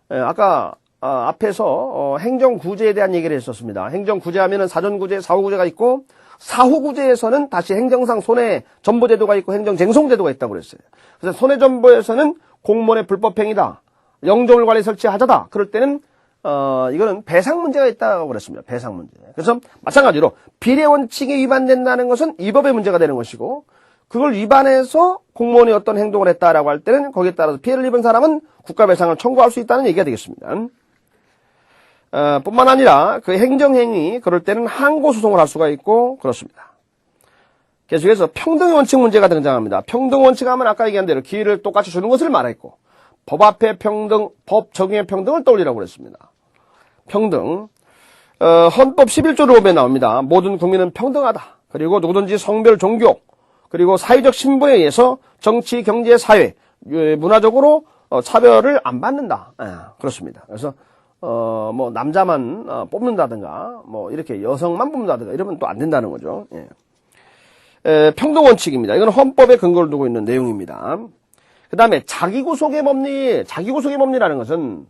아까 앞에서 행정구제에 대한 얘기를 했었습니다. 행정구제 하면은 사전구제, 사후구제가 있고 사후구제에서는 다시 행정상 손해전보제도가 있고 행정쟁송제도가 있다고 그랬어요. 그래서 손해전보에서는 공무원의 불법행위다. 영종을 관리 설치하자다. 그럴 때는 이거는 배상 문제가 있다고 그랬습니다. 배상 문제. 그래서 마찬가지로 비례원칙에 위반된다는 것은 위법의 문제가 되는 것이고 그걸 위반해서 공무원이 어떤 행동을 했다라고 할 때는 거기에 따라서 피해를 입은 사람은 국가배상을 청구할 수 있다는 얘기가 되겠습니다. 뿐만 아니라 그 행정행위 그럴 때는 항고소송을 할 수가 있고 그렇습니다. 계속해서 평등의 원칙 문제가 등장합니다. 평등 원칙 하면 아까 얘기한 대로 기회를 똑같이 주는 것을 말했고 법 앞에 평등, 법 적용의 평등을 떠올리라고 그랬습니다. 평등. 헌법 11조를 보면 나옵니다. 모든 국민은 평등하다. 그리고 누구든지 성별, 종교, 그리고 사회적 신분에 의해서 정치, 경제, 사회, 문화적으로 차별을 안 받는다. 그렇습니다. 그래서 뭐 남자만 뽑는다든가 뭐 이렇게 여성만 뽑는다든가 이러면 또 안 된다는 거죠. 평등 원칙입니다. 이건 헌법에 근거를 두고 있는 내용입니다. 그 다음에 자기구속의 법리라는 것은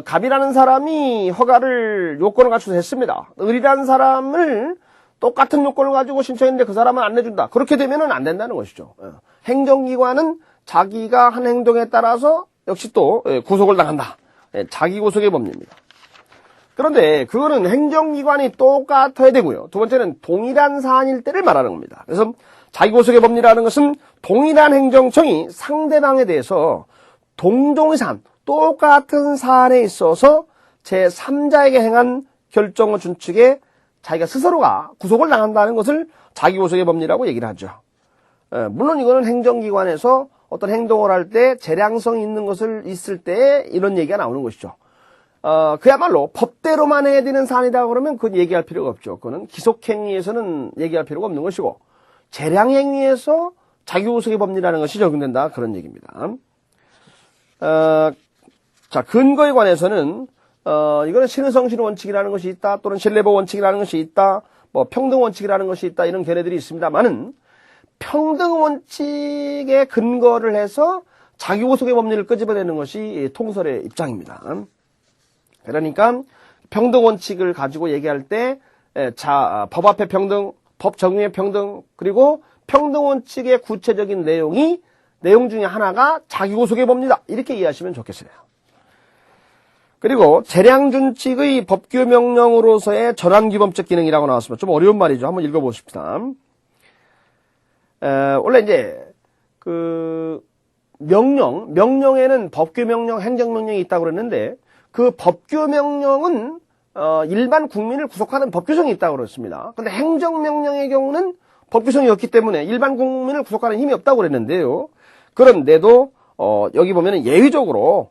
갑이라는 사람이 허가를 요건을 갖춰서 했습니다. 을이라는 사람을 똑같은 요건을 가지고 신청했는데 그 사람은 안 내준다. 그렇게 되면은 안 된다는 것이죠. 행정기관은 자기가 한 행동에 따라서 역시 또 구속을 당한다. 자기구속의 법리입니다. 그런데 그거는 행정기관이 똑같아야 되고요. 두 번째는 동일한 사안일 때를 말하는 겁니다. 그래서 자기구속의 법리라는 것은 동일한 행정청이 상대방에 대해서 동종의 사안, 똑같은 사안에 있어서 제3자에게 행한 결정을 준칙에 자기가 스스로가 구속을 당한다는 것을 자기구속의 법리라고 얘기를 하죠. 물론 이거는 행정기관에서 어떤 행동을 할 때 재량성이 있는 것을 있을 때 이런 얘기가 나오는 것이죠. 그야말로 법대로만 해야 되는 사안이다 그러면 그건 얘기할 필요가 없죠. 그거는 기속행위에서는 얘기할 필요가 없는 것이고 재량행위에서 자기구속의 법리라는 것이 적용된다 그런 얘기입니다. 자, 근거에 관해서는 이거는 신의성실 원칙이라는 것이 있다 또는 신뢰보 원칙이라는 것이 있다 뭐 평등 원칙이라는 것이 있다 이런 견해들이 있습니다만은 평등 원칙에 근거를 해서 자기구속의 법리를 끄집어내는 것이 통설의 입장입니다. 그러니까 평등 원칙을 가지고 얘기할 때 법 앞에 평등, 법 적용의 평등 그리고 평등 원칙의 구체적인 내용 중에 하나가 자기구속의 법리다 이렇게 이해하시면 좋겠어요. 그리고 재량준칙의 법규명령으로서의 전환규범적 기능이라고 나왔습니다. 좀 어려운 말이죠. 한번 읽어보십시다. 원래 이제 그 명령에는 법규명령, 행정명령이 있다고 그랬는데 그 법규명령은 일반 국민을 구속하는 법규성이 있다고 그랬습니다. 근데 행정명령의 경우는 법규성이 없기 때문에 일반 국민을 구속하는 힘이 없다고 그랬는데요. 그런데도 여기 보면은 예외적으로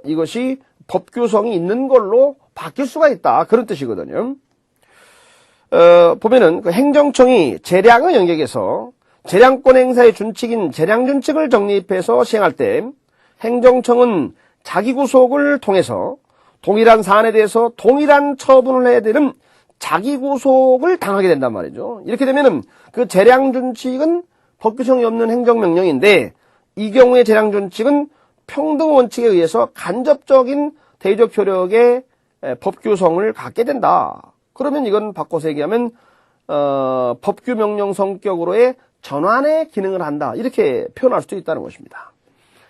이것이 법규성이 있는 걸로 바뀔 수가 있다. 그런 뜻이거든요. 보면은 그 행정청이 재량의 영역에서 재량권 행사의 준칙인 재량준칙을 정립해서 시행할 때 행정청은 자기구속을 통해서 동일한 사안에 대해서 동일한 처분을 해야 되는 자기구속을 당하게 된단 말이죠. 이렇게 되면은 그 재량준칙은 법규성이 없는 행정명령인데 이 경우에 재량준칙은 평등 원칙에 의해서 간접적인 대의적 효력의 법규성을 갖게 된다. 그러면 이건 바꿔서 얘기하면 법규명령 성격으로의 전환의 기능을 한다. 이렇게 표현할 수도 있다는 것입니다.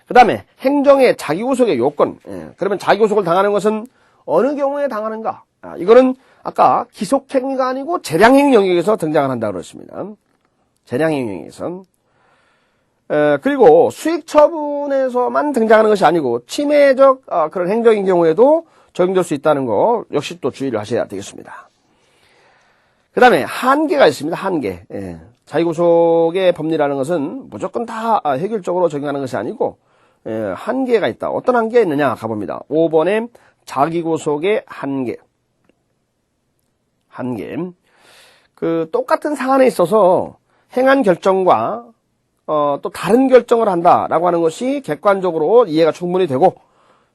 그 다음에 행정의 자기구속의 요건. 그러면 자기구속을 당하는 것은 어느 경우에 당하는가? 이거는 아까 기속행위가 아니고 재량행 영역에서 등장을 한다고 그랬습니다. 재량행 영역에서. 그리고 수익 처분에서만 등장하는 것이 아니고 침해적 그런 행정인 경우에도 적용될 수 있다는 거 역시 또 주의를 하셔야 되겠습니다. 그 다음에 한계가 있습니다. 한계. 자기구속의 법리라는 것은 무조건 다 획일적으로 적용하는 것이 아니고 한계가 있다. 어떤 한계가 있느냐 가봅니다. 5번에 자기구속의 한계. 한계. 그 똑같은 사안에 있어서 행한 결정과 또 다른 결정을 한다라고 하는 것이 객관적으로 이해가 충분히 되고,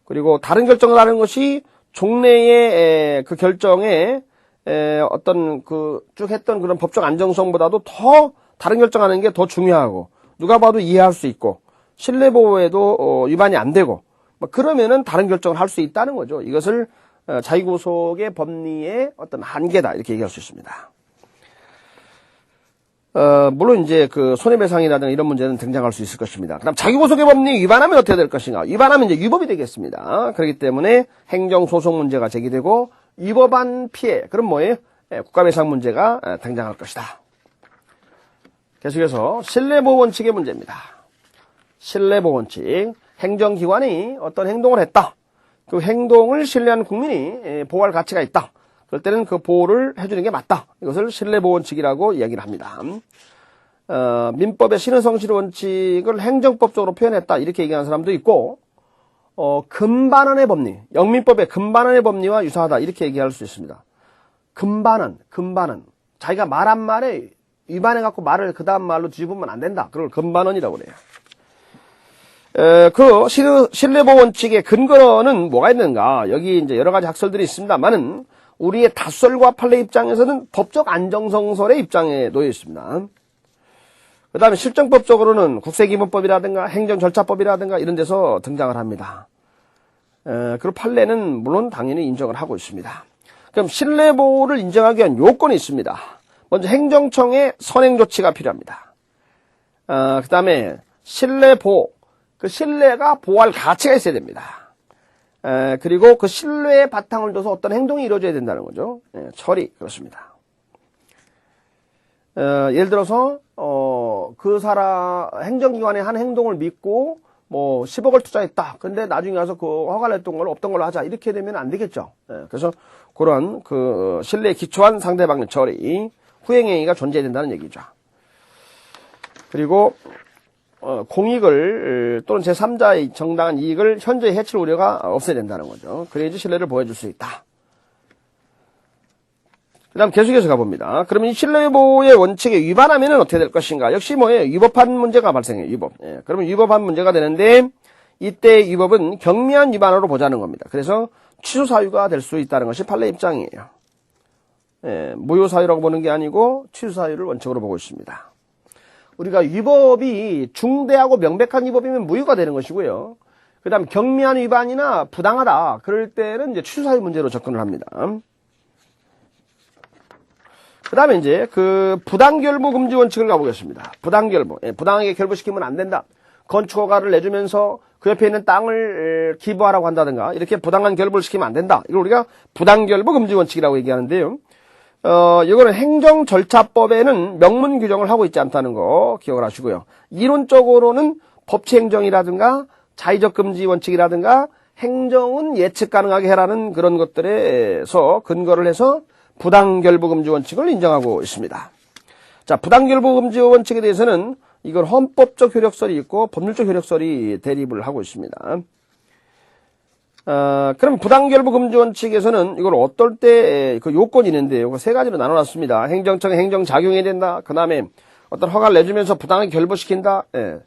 그리고 다른 결정을 하는 것이 종래의 그 결정에 어떤 그 쭉 했던 그런 법적 안정성보다도 더 다른 결정하는 게 더 중요하고 누가 봐도 이해할 수 있고 신뢰 보호에도 위반이 안 되고 그러면은 다른 결정을 할 수 있다는 거죠. 이것을 자기구속의 법리의 어떤 한계다 이렇게 얘기할 수 있습니다. 물론 이제 그 손해배상이라든가 이런 문제는 등장할 수 있을 것입니다. 그다음 자기구속의 법리 위반하면 어떻게 될 것인가? 위반하면 이제 위법이 되겠습니다. 그렇기 때문에 행정소송 문제가 제기되고 위법한 피해, 그럼 뭐예요? 국가배상 문제가 등장할 것이다. 계속해서 신뢰보호 원칙의 문제입니다. 신뢰보호 원칙. 행정기관이 어떤 행동을 했다. 그 행동을 신뢰하는 국민이 보호할 가치가 있다. 그럴 때는 그 보호를 해주는 게 맞다. 이것을 신뢰보호 원칙이라고 이야기를 합니다. 민법의 신의성실 원칙을 행정법적으로 표현했다. 이렇게 얘기하는 사람도 있고, 금반환의 법리, 영민법의 금반환의 법리와 유사하다. 이렇게 얘기할 수 있습니다. 금반환. 자기가 말한 말에 위반해갖고 말을 그 다음 말로 뒤집으면 안 된다. 그걸 금반환이라고 그래요. 그 신뢰보호 원칙의 근거는 뭐가 있는가? 여기 이제 여러 가지 학설들이 있습니다만은 우리의 다설과 판례 입장에서는 법적 안정성설의 입장에 놓여 있습니다. 그 다음에 실정법적으로는 국세기본법이라든가 행정절차법이라든가 이런 데서 등장을 합니다. 그리고 판례는 물론 당연히 인정을 하고 있습니다. 그럼 신뢰보호를 인정하기 위한 요건이 있습니다. 먼저 행정청의 선행조치가 필요합니다. 그 다음에 신뢰보호, 그 신뢰가 보호할 가치가 있어야 됩니다. 그리고 그 신뢰의 바탕을 둬서 어떤 행동이 이루어져야 된다는 거죠. 처리, 그렇습니다. 예를 들어서, 그 사람, 행정기관의 한 행동을 믿고, 10억을 투자했다. 근데 나중에 와서 그 허가를 했던 걸 없던 걸로 하자. 이렇게 되면 안 되겠죠. 그래서 그런 그 신뢰에 기초한 상대방의 처리, 후행행위가 존재해야 된다는 얘기죠. 그리고, 공익을 또는 제3자의 정당한 이익을 현저히 해칠 우려가 없어야 된다는 거죠. 그래야지 신뢰를 보여줄 수 있다. 그 다음 계속해서 가봅니다. 그러면 이 신뢰보호의 원칙에 위반하면 어떻게 될 것인가? 역시 뭐예요? 위법한 문제가 발생해요. 위법. 그러면 위법한 문제가 되는데 이때 위법은 경미한 위반으로 보자는 겁니다. 그래서 취소 사유가 될 수 있다는 것이 판례 입장이에요. 무효 사유라고 보는 게 아니고 취소 사유를 원칙으로 보고 있습니다. 우리가 위법이 중대하고 명백한 위법이면 무효가 되는 것이고요. 그 다음 경미한 위반이나 부당하다. 그럴 때는 이제 취소 사유 문제로 접근을 합니다. 그 다음에 이제 그 부당결부 금지 원칙을 가보겠습니다. 부당결부. 부당하게 결부시키면 안 된다. 건축허가를 내주면서 그 옆에 있는 땅을 기부하라고 한다든가 이렇게 부당한 결부를 시키면 안 된다. 이걸 우리가 부당결부 금지 원칙이라고 얘기하는데요. 이거는 행정절차법에는 명문 규정을 하고 있지 않다는 거 기억을 하시고요. 이론적으로는 법치행정이라든가 자의적 금지 원칙이라든가 행정은 예측 가능하게 해라는 그런 것들에서 근거를 해서 부당결부금지 원칙을 인정하고 있습니다. 자, 부당결부금지 원칙에 대해서는 이건 헌법적 효력설이 있고 법률적 효력설이 대립을 하고 있습니다. 그럼 부당결부 금지 원칙에서는 이걸 어떨 때 그 요건이 있는데요. 그 세 가지로 나눠놨습니다. 행정청에 행정 작용해야 된다. 그 다음에 어떤 허가를 내주면서 부당하게 결부시킨다. 예.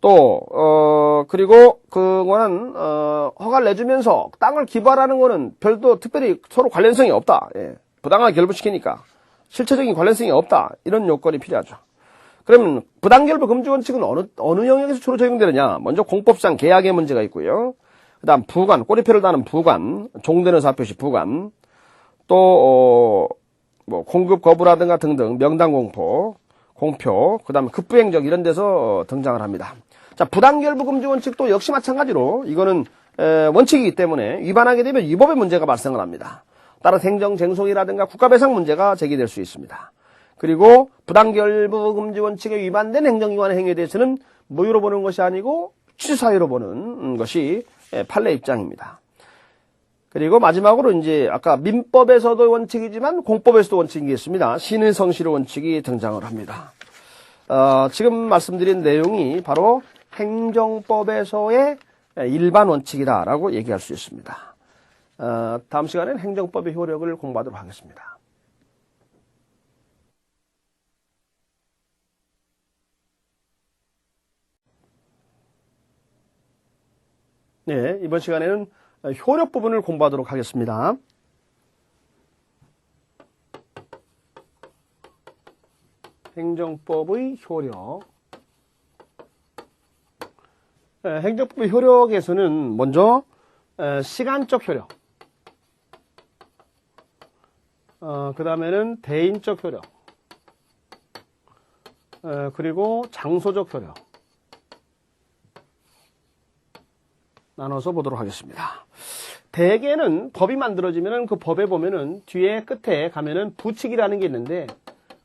또 그리고 그거는 허가를 내주면서 땅을 기부하라는 거는 별도 특별히 서로 관련성이 없다. 예. 부당하게 결부시키니까 실체적인 관련성이 없다. 이런 요건이 필요하죠. 그러면 부당결부 금지 원칙은 어느 영역에서 주로 적용되느냐? 먼저 공법상 계약의 문제가 있고요. 그다음 부관, 꼬리표를 다는 부관, 종되는 사표시 부관, 또 뭐 공급 거부라든가 등등 명당 공표, 그다음 급부행적 이런 데서 등장을 합니다. 자, 부당결부 금지 원칙도 역시 마찬가지로 이거는 원칙이기 때문에 위반하게 되면 위법의 문제가 발생을 합니다. 따라 행정쟁송이라든가 국가배상 문제가 제기될 수 있습니다. 그리고 부당결부 금지 원칙에 위반된 행정기관의 행위에 대해서는 무효로 보는 것이 아니고 취소사유로 보는 것이 판례 입장입니다. 그리고 마지막으로 이제 아까 민법에서도 원칙이지만 공법에서도 원칙이 있습니다. 신의성시로 원칙이 등장을 합니다. 지금 말씀드린 내용이 바로 행정법에서의 일반 원칙이다라고 얘기할 수 있습니다. 다음 시간에는 행정법의 효력을 공부하도록 하겠습니다. 네, 이번 시간에는 효력 부분을 공부하도록 하겠습니다. 행정법의 효력. 행정법의 효력에서는 먼저 시간적 효력, 그 다음에는 대인적 효력, 그리고 장소적 효력 나눠서 보도록 하겠습니다. 대개는 법이 만들어지면은 그 법에 보면은 뒤에 끝에 가면은 부칙이라는 게 있는데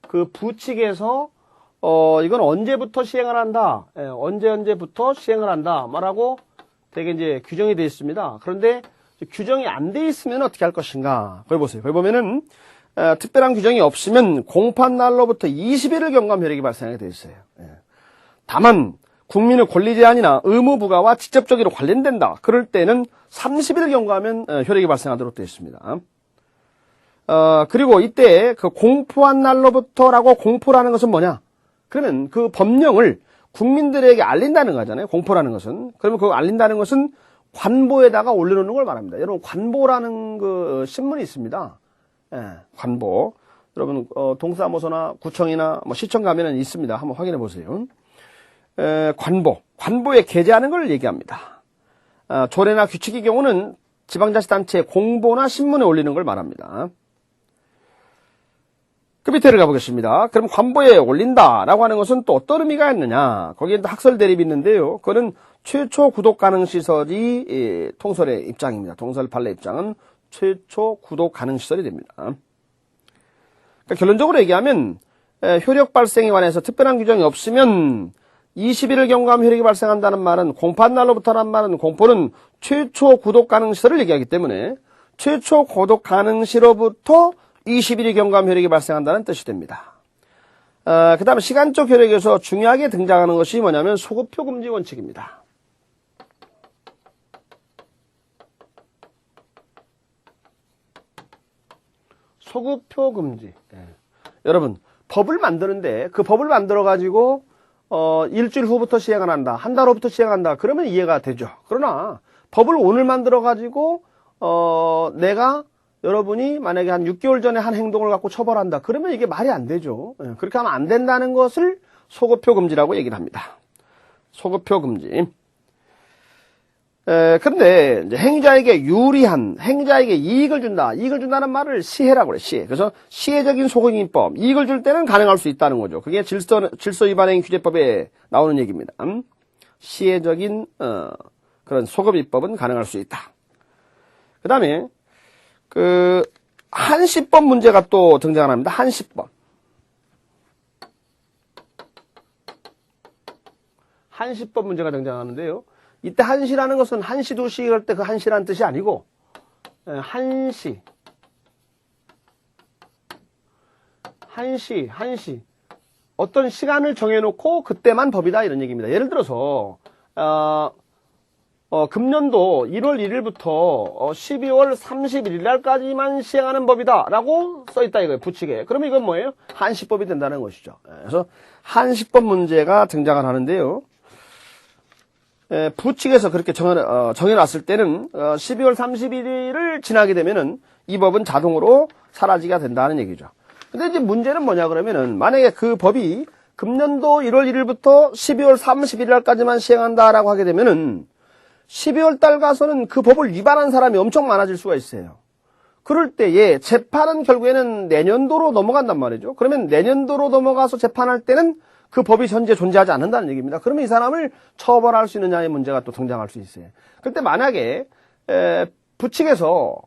그 부칙에서 이건 언제부터 시행을 한다, 언제부터 시행을 한다 말하고 되게 이제 규정이 되어 있습니다. 그런데 규정이 안 되어 있으면 어떻게 할 것인가? 거기 보세요. 거기 보면은 특별한 규정이 없으면 공판 날로부터 20일을 경과하면 효력이 발생하게 되어 있어요. 다만 국민의 권리 제한이나 의무 부과와 직접적으로 관련된다. 그럴 때는 30일 경과하면 효력이 발생하도록 되어 있습니다. 그리고 이때 그 공포한 날로부터라고 공포라는 것은 뭐냐? 그러면 그 법령을 국민들에게 알린다는 거잖아요. 공포라는 것은. 그러면 그 알린다는 것은 관보에다가 올려놓는 걸 말합니다. 여러분 관보라는 그 신문이 있습니다. 관보. 여러분 동사무소나 구청이나 뭐 시청 가면은 있습니다. 한번 확인해 보세요. 관보에 게재하는 걸 얘기합니다. 조례나 규칙의 경우는 지방자치단체 공보나 신문에 올리는 걸 말합니다. 그 밑에를 가보겠습니다. 그럼 관보에 올린다라고 하는 것은 또 어떤 의미가 있느냐? 거기에 학설 대립이 있는데요. 그거는 최초 구독 가능 시설이 통설의 입장입니다. 통설 판례 입장은 최초 구독 가능 시설이 됩니다. 그러니까 결론적으로 얘기하면 효력 발생에 관해서 특별한 규정이 없으면 20일을 경과하면 효력이 발생한다는 말은 공판날로부터라는 말은 공포는 최초 구독 가능 시설을 얘기하기 때문에 최초 구독 가능 시로부터 20일이 경과하면 효력이 발생한다는 뜻이 됩니다. 그 다음에 시간적 효력에서 중요하게 등장하는 것이 뭐냐면 소급표 금지 원칙입니다. 소급표 금지. 여러분 법을 만드는데 그 법을 만들어 가지고 일주일 후부터 시행을 한다. 한 달 후부터 시행한다. 그러면 이해가 되죠. 그러나 법을 오늘 만들어 가지고 내가 여러분이 만약에 한 6개월 전에 한 행동을 갖고 처벌한다. 그러면 이게 말이 안 되죠. 그렇게 하면 안 된다는 것을 소급표 금지라고 얘기를 합니다. 소급표 금지. 그런데 이제 행자에게 유리한, 행자에게 이익을 준다. 이익을 준다는 말을 시혜라고 그래, 시혜. 그래서 시혜적인 소급임법, 이익을 줄 때는 가능할 수 있다는 거죠. 그게 질서 위반행 규제법에 나오는 얘기입니다. 시혜적인 그런 소급입법은 가능할 수 있다. 그 다음에 한시법 문제가 또 등장합니다. 한시법. 한시법 문제가 등장하는데요. 이때 한시라는 것은 한시 두시 할 때 그 한시라는 뜻이 아니고 한시 어떤 시간을 정해놓고 그때만 법이다 이런 얘기입니다. 예를 들어서 금년도 1월 1일부터 12월 31일 날까지만 시행하는 법이다 라고 써있다 이거예요. 부칙에. 그러면 이건 뭐예요? 한시법이 된다는 것이죠. 그래서 한시법 문제가 등장을 하는데요. 부칙에서 그렇게 정해놨을 때는 12월 31일을 지나게 되면은 이 법은 자동으로 사라지게 된다는 얘기죠. 근데 이제 문제는 뭐냐 그러면은 만약에 그 법이 금년도 1월 1일부터 12월 31일 날까지만 시행한다라고 하게 되면은 12월 달 가서는 그 법을 위반한 사람이 엄청 많아질 수가 있어요. 그럴 때에 재판은 결국에는 내년도로 넘어간단 말이죠. 그러면 내년도로 넘어가서 재판할 때는 그 법이 현재 존재하지 않는다는 얘기입니다. 그러면 이 사람을 처벌할 수 있느냐의 문제가 또 등장할 수 있어요. 그때 만약에 부칙에서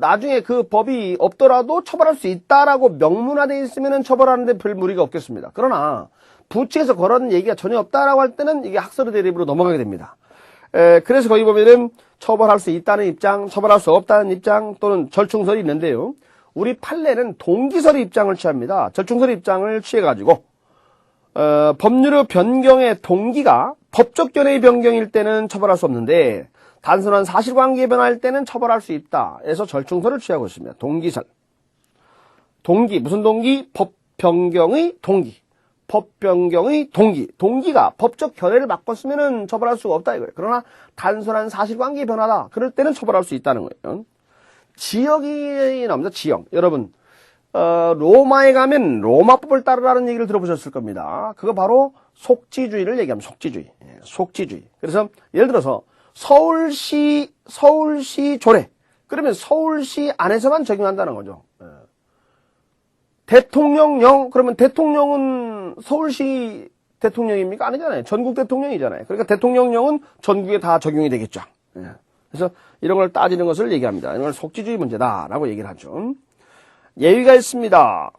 나중에 그 법이 없더라도 처벌할 수 있다라고 명문화되어 있으면 처벌하는데 별 무리가 없겠습니다. 그러나 부칙에서 그런 얘기가 전혀 없다라고 할 때는 이게 학설의 대립으로 넘어가게 됩니다. 그래서 거기 보면은 처벌할 수 있다는 입장, 처벌할 수 없다는 입장 또는 절충설이 있는데요. 우리 판례는 동기설의 입장을 취합니다. 절충설의 입장을 취해가지고 법률의 변경의 동기가 법적 견해의 변경일 때는 처벌할 수 없는데 단순한 사실관계의 변화일 때는 처벌할 수 있다. 해서 절충설을 취하고 있습니다. 동기설. 동기, 무슨 동기? 법 변경의 동기. 법 변경의 동기. 동기가 법적 견해를 바꿨으면 처벌할 수가 없다 이거예요. 그러나 단순한 사실관계의 변화다. 그럴 때는 처벌할 수 있다는 거예요. 지역이 나옵니다. 지역. 여러분 로마에 가면 로마법을 따르라는 얘기를 들어보셨을 겁니다. 그거 바로 속지주의를 얘기합니다. 속지주의. 속지주의. 그래서 예를 들어서 서울시 조례. 그러면 서울시 안에서만 적용한다는 거죠. 대통령령. 그러면 대통령은 서울시 대통령입니까? 아니잖아요. 전국 대통령이잖아요. 그러니까 대통령령은 전국에 다 적용이 되겠죠. 그래서 이런 걸 따지는 것을 얘기합니다. 이런 걸 속지주의 문제다라고 얘기를 하죠. 예외가 있습니다.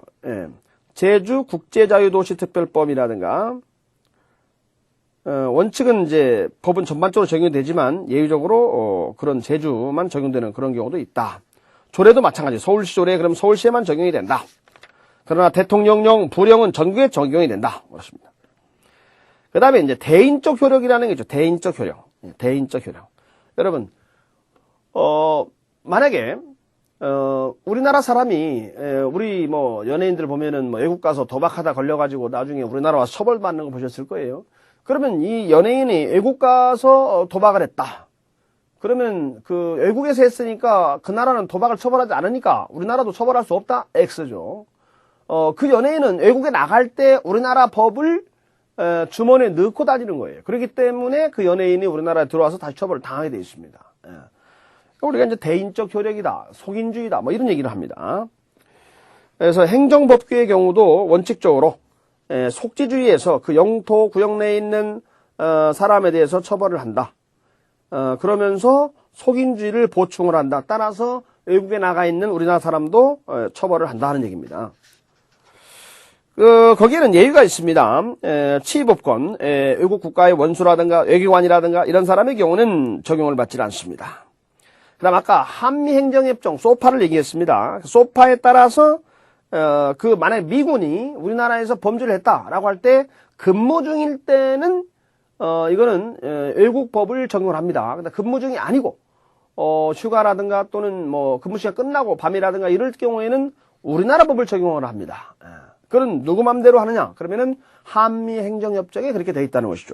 제주 국제자유도시특별법이라든가 원칙은 이제 법은 전반적으로 적용이 되지만 예외적으로 그런 제주만 적용되는 그런 경우도 있다. 조례도 마찬가지. 서울시 조례 그럼 서울시에만 적용이 된다. 그러나 대통령령, 부령은 전국에 적용이 된다. 그렇습니다. 그 다음에 이제 대인적 효력이라는 게 있죠. 대인적 효력. 대인적 효력. 여러분, 만약에, 우리나라 사람이, 우리 뭐 연예인들 보면은 뭐 외국 가서 도박하다 걸려가지고 나중에 우리나라 와서 처벌받는 거 보셨을 거예요. 그러면 이 연예인이 외국 가서 도박을 했다. 그러면 그 외국에서 했으니까 그 나라는 도박을 처벌하지 않으니까 우리나라도 처벌할 수 없다? X죠. 그 연예인은 외국에 나갈 때 우리나라 법을 주머니에 넣고 다니는 거예요. 그렇기 때문에 그 연예인이 우리나라에 들어와서 다시 처벌을 당하게 되어 있습니다. 우리가 이제 대인적 효력이다, 속인주의다, 뭐 이런 얘기를 합니다. 그래서 행정법규의 경우도 원칙적으로 속지주의에서 그 영토 구역 내에 있는 사람에 대해서 처벌을 한다. 그러면서 속인주의를 보충을 한다. 따라서 외국에 나가 있는 우리나라 사람도 처벌을 한다 하는 얘기입니다. 거기에는 예외가 있습니다. 치의법권, 외국 국가의 원수라든가 외교관이라든가 이런 사람의 경우는 적용을 받지 않습니다. 그 다음 아까 한미행정협정 소파를 얘기했습니다. 소파에 따라서 만약에 미군이 우리나라에서 범죄를 했다라고 할 때 근무 중일 때는 이거는 외국 법을 적용을 합니다. 근데 근무 중이 아니고 휴가라든가 또는 뭐 근무 시간 끝나고 밤이라든가 이럴 경우에는 우리나라 법을 적용을 합니다. 그건 누구 맘대로 하느냐? 그러면은 한미행정협정에 그렇게 돼 있다는 것이죠.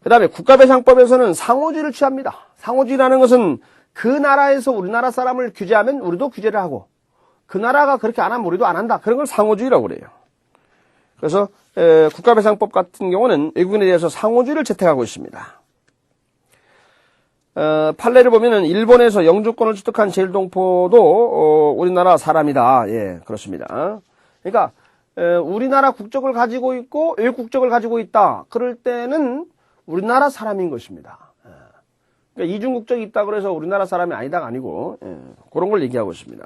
그 다음에 국가배상법에서는 상호주의를 취합니다. 상호주의라는 것은 그 나라에서 우리나라 사람을 규제하면 우리도 규제를 하고 그 나라가 그렇게 안 하면 우리도 안 한다. 그런 걸 상호주의라고 그래요. 그래서 국가배상법 같은 경우는 외국인에 대해서 상호주의를 채택하고 있습니다. 판례를 보면은 일본에서 영주권을 취득한 제일동포도 우리나라 사람이다. 예, 그렇습니다. 그러니까 우리나라 국적을 가지고 있고 외국 국적을 가지고 있다. 그럴 때는 우리나라 사람인 것입니다. 그러니까 이중 국적이 있다 그래서 우리나라 사람이 아니다가 아니고 그런 걸 얘기하고 있습니다.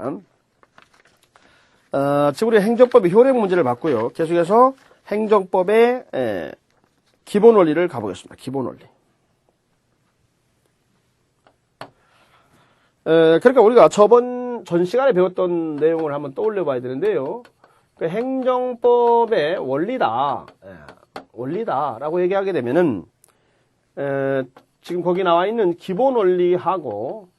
지금 우리 행정법의 효력 문제를 봤고요. 계속해서 행정법의 기본 원리를 가보겠습니다. 기본 원리. 그러니까 우리가 전 시간에 배웠던 내용을 한번 떠올려 봐야 되는데요. 그 행정법의 원리다라고 얘기하게 되면은 지금 거기 나와 있는 기본 원리하고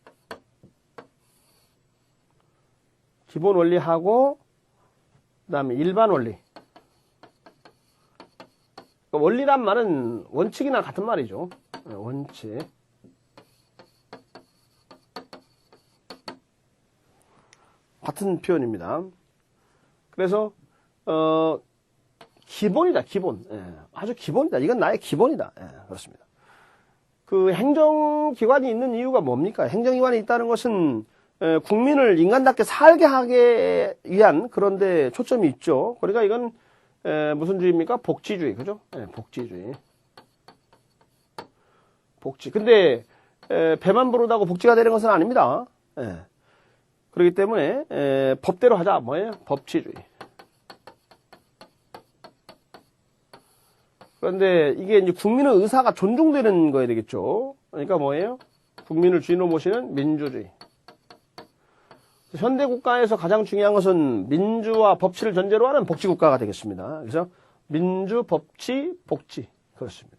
그다음에 일반 원리. 원리란 말은 원칙이나 같은 말이죠. 원칙. 같은 표현입니다. 그래서 기본이다, 기본. 아주 기본이다. 이건 나의 기본이다. 그렇습니다. 그 행정기관이 있는 이유가 뭡니까? 행정기관이 있다는 것은 국민을 인간답게 살게 하기 위한 그런 데 초점이 있죠. 그러니까 이건 무슨 주의입니까? 복지주의. 그죠? 복지주의. 복지. 근데 배만 부르다고 복지가 되는 것은 아닙니다. 그렇기 때문에 법대로 하자. 뭐예요? 법치주의. 그런데 이게 이제 국민의 의사가 존중되는 거야 되겠죠. 그러니까 뭐예요? 국민을 주인으로 모시는 민주주의. 현대 국가에서 가장 중요한 것은 민주와 법치를 전제로 하는 복지국가가 되겠습니다. 그래서 민주, 법치, 복지. 그렇습니다.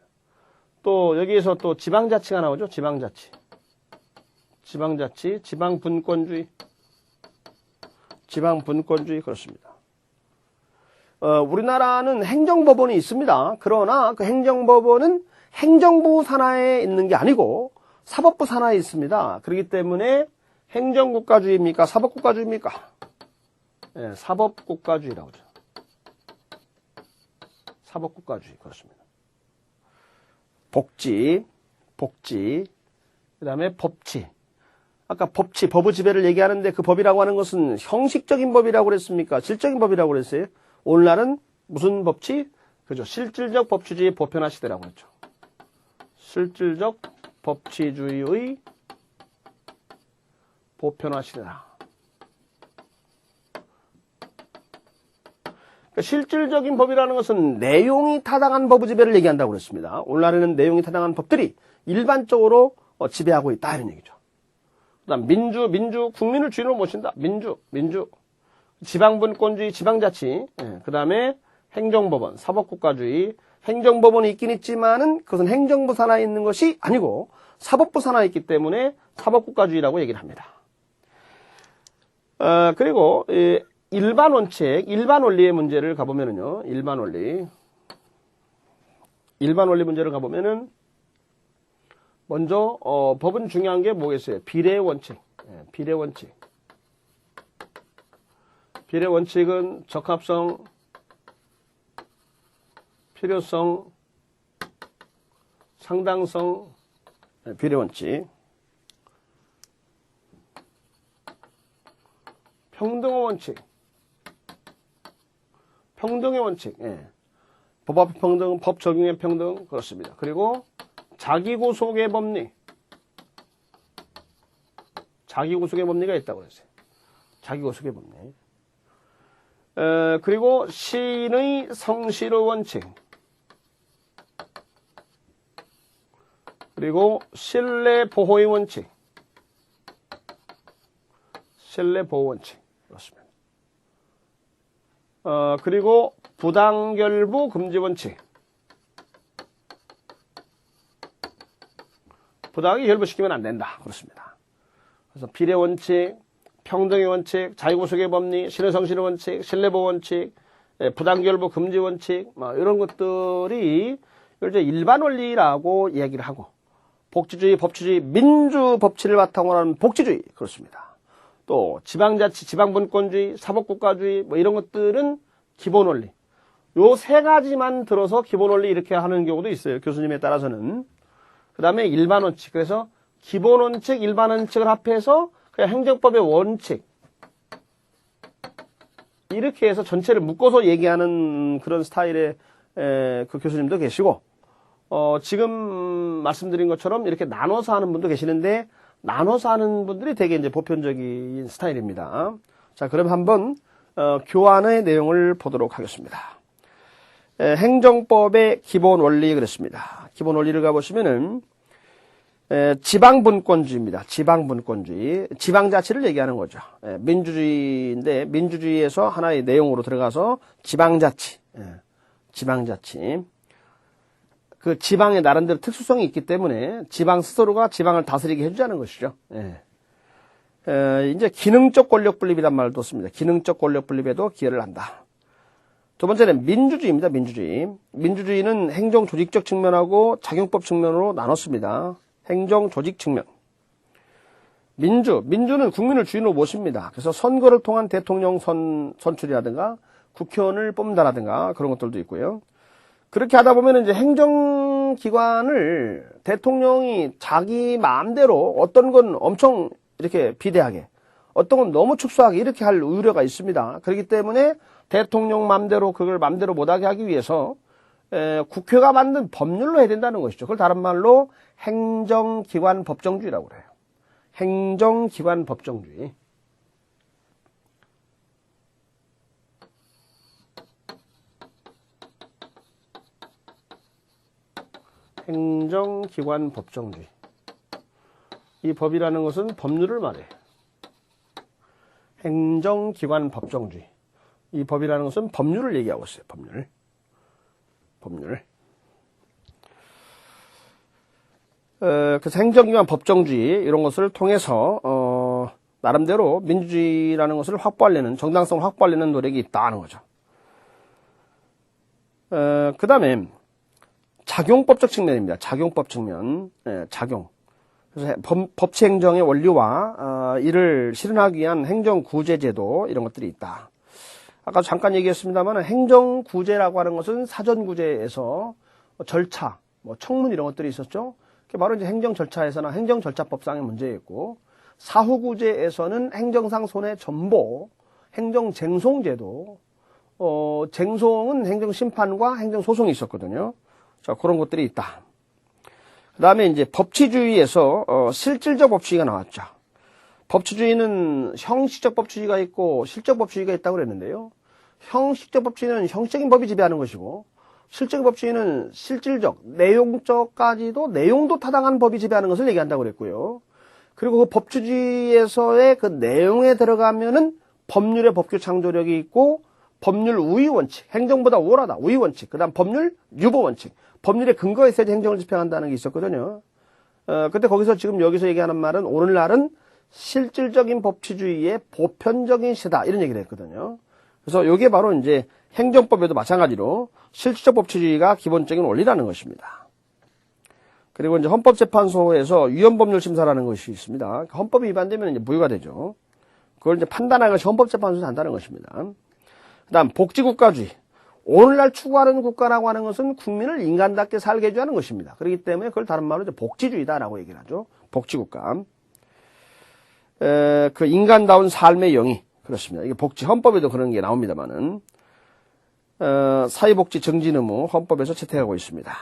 또 여기에서 또 지방자치가 나오죠. 지방자치. 지방자치, 지방분권주의. 지방분권주의. 그렇습니다. 우리나라는 행정법원이 있습니다. 그러나 그 행정법원은 행정부 산하에 있는 게 아니고 사법부 산하에 있습니다. 그렇기 때문에 행정국가주의입니까? 사법국가주의입니까? 사법국가주의라고 하죠. 사법국가주의. 그렇습니다. 복지, 그 다음에 법치. 아까 법치, 법의 지배를 얘기하는데 그 법이라고 하는 것은 형식적인 법이라고 그랬습니까? 질적인 법이라고 그랬어요? 오늘날은 무슨 법치? 그죠. 실질적 법치주의 보편화 시대라고 그랬죠. 실질적 법치주의의 보편화 시대다. 그러니까 실질적인 법이라는 것은 내용이 타당한 법의 지배를 얘기한다고 그랬습니다. 오늘날에는 내용이 타당한 법들이 일반적으로 지배하고 있다 이런 얘기죠. 그다음 민주 국민을 주인으로 모신다. 민주 지방분권주의, 지방자치. 그다음에 행정법원, 사법국가주의. 행정법원이 있긴 있지만은 그것은 행정부 산하에 있는 것이 아니고 사법부 산하에 있기 때문에 사법국가주의라고 얘기를 합니다. 그리고 일반 원칙, 일반 원리의 문제를 가보면은요. 일반 원리 문제를 가보면은 먼저 법은 중요한 게 뭐겠어요? 비례 원칙. 비례 원칙. 비례 원칙은 적합성, 필요성, 상당성, 비례 원칙. 평등의 원칙. 평등의 원칙. 법 앞에 평등, 법 적용의 평등. 그렇습니다. 그리고 자기구속의 법리. 자기구속의 법리가 있다고 그랬어요. 자기구속의 법리. 그리고 시인의 성실의 원칙. 그리고 신뢰보호의 원칙. 신뢰보호 원칙. 그렇습니다. 그리고 부당결부 금지 원칙. 부당하게 결부시키면 안 된다. 그렇습니다. 그래서 비례 원칙, 평등의 원칙, 자유구속의 법리, 신뢰성실의 원칙, 신뢰보호 원칙, 부당결부 금지 원칙, 이런 것들이 이제 일반 원리라고 이야기를 하고, 복지주의, 법치주의, 민주법치를 바탕으로 하는 복지주의. 그렇습니다. 또 지방자치, 지방분권주의, 사법국가주의 이런 것들은 기본 원리. 요 세 가지만 들어서 기본 원리 이렇게 하는 경우도 있어요. 교수님에 따라서는. 그 다음에 일반 원칙. 그래서 기본 원칙, 일반 원칙을 합해서 그냥 행정법의 원칙. 이렇게 해서 전체를 묶어서 얘기하는 그런 스타일의 그 교수님도 계시고, 지금 말씀드린 것처럼 이렇게 나눠서 하는 분도 계시는데, 나눠서 하는 분들이 되게 이제 보편적인 스타일입니다. 자, 그럼 한번, 교환의 내용을 보도록 하겠습니다. 행정법의 기본 원리 그랬습니다. 기본 원리를 가보시면은, 지방분권주의입니다. 지방분권주의. 지방자치를 얘기하는 거죠. 민주주의인데, 민주주의에서 하나의 내용으로 들어가서 지방자치. 지방자치. 그 지방의 나름대로 특수성이 있기 때문에 지방 스스로가 지방을 다스리게 해주자는 것이죠. 예. 이제 기능적 권력 분립이란 말도 씁니다. 기능적 권력 분립에도 기여를 한다. 두 번째는 민주주의입니다. 민주주의. 민주주의는 행정 조직적 측면하고 작용법 측면으로 나눴습니다. 행정 조직 측면. 민주는 국민을 주인으로 모십니다. 그래서 선거를 통한 대통령 선출이라든가 국회의원을 뽑는다라든가 그런 것들도 있고요. 그렇게 하다 보면 이제 행정기관을 대통령이 자기 마음대로 어떤 건 엄청 이렇게 비대하게, 어떤 건 너무 축소하게 이렇게 할 우려가 있습니다. 그렇기 때문에 대통령 마음대로 그걸 마음대로 못하게 하기 위해서 국회가 만든 법률로 해야 된다는 것이죠. 그걸 다른 말로 행정기관 법정주의라고 그래요. 행정기관 법정주의. 행정기관 법정주의. 이 법이라는 것은 법률을 말해요. 행정기관 법정주의. 이 법이라는 것은 법률을 얘기하고 있어요. 법률. 그래서 행정기관 법정주의 이런 것을 통해서 나름대로 민주주의라는 것을 확보하려는, 정당성을 확보하려는 노력이 있다는 거죠. 그 다음에 작용법적 측면입니다. 작용법 측면. 작용. 그래서 법치행정의 원리와 이를 실현하기 위한 행정구제제도 이런 것들이 있다. 아까 잠깐 얘기했습니다만 행정구제라고 하는 것은 사전구제에서 절차, 청문 이런 것들이 있었죠. 그게 바로 이제 행정절차에서나 행정절차법상의 문제였고, 사후구제에서는 행정상 손해 전보, 행정쟁송제도, 쟁송은 행정심판과 행정소송이 있었거든요. 자, 그런 것들이 있다. 그 다음에 이제 법치주의에서 실질적 법치주의가 나왔죠. 법치주의는 형식적 법치주의가 있고 실적 법치주의가 있다고 그랬는데요. 형식적 법치주의는 형식적인 법이 지배하는 것이고, 실적 법치주의는 실질적, 내용적까지도 내용도 타당한 법이 지배하는 것을 얘기한다고 그랬고요. 그리고 그 법치주의에서의 그 내용에 들어가면은 법률의 법규 창조력이 있고, 법률 우위 원칙, 행정보다 우월하다, 우위 원칙, 그 다음 법률 유보 원칙, 법률의 근거에 있어야지 행정을 집행한다는 게 있었거든요. 근데 거기서 지금 여기서 얘기하는 말은 오늘날은 실질적인 법치주의의 보편적인 시다 이런 얘기를 했거든요. 그래서 이게 바로 이제 행정법에도 마찬가지로 실질적 법치주의가 기본적인 원리라는 것입니다. 그리고 이제 헌법재판소에서 위헌법률심사라는 것이 있습니다. 헌법이 위반되면 이제 무효가 되죠. 그걸 이제 판단하는 것이 헌법재판소에서 한다는 것입니다. 그다음 복지국가주의. 오늘날 추구하는 국가라고 하는 것은 국민을 인간답게 살게 해주는 것입니다. 그렇기 때문에 그걸 다른 말로 이제 복지주의다라고 얘기를 하죠. 복지국가. 그 인간다운 삶의 영위. 그렇습니다. 이게 복지, 헌법에도 그런 게 나옵니다만은, 사회복지 증진 의무 헌법에서 채택하고 있습니다.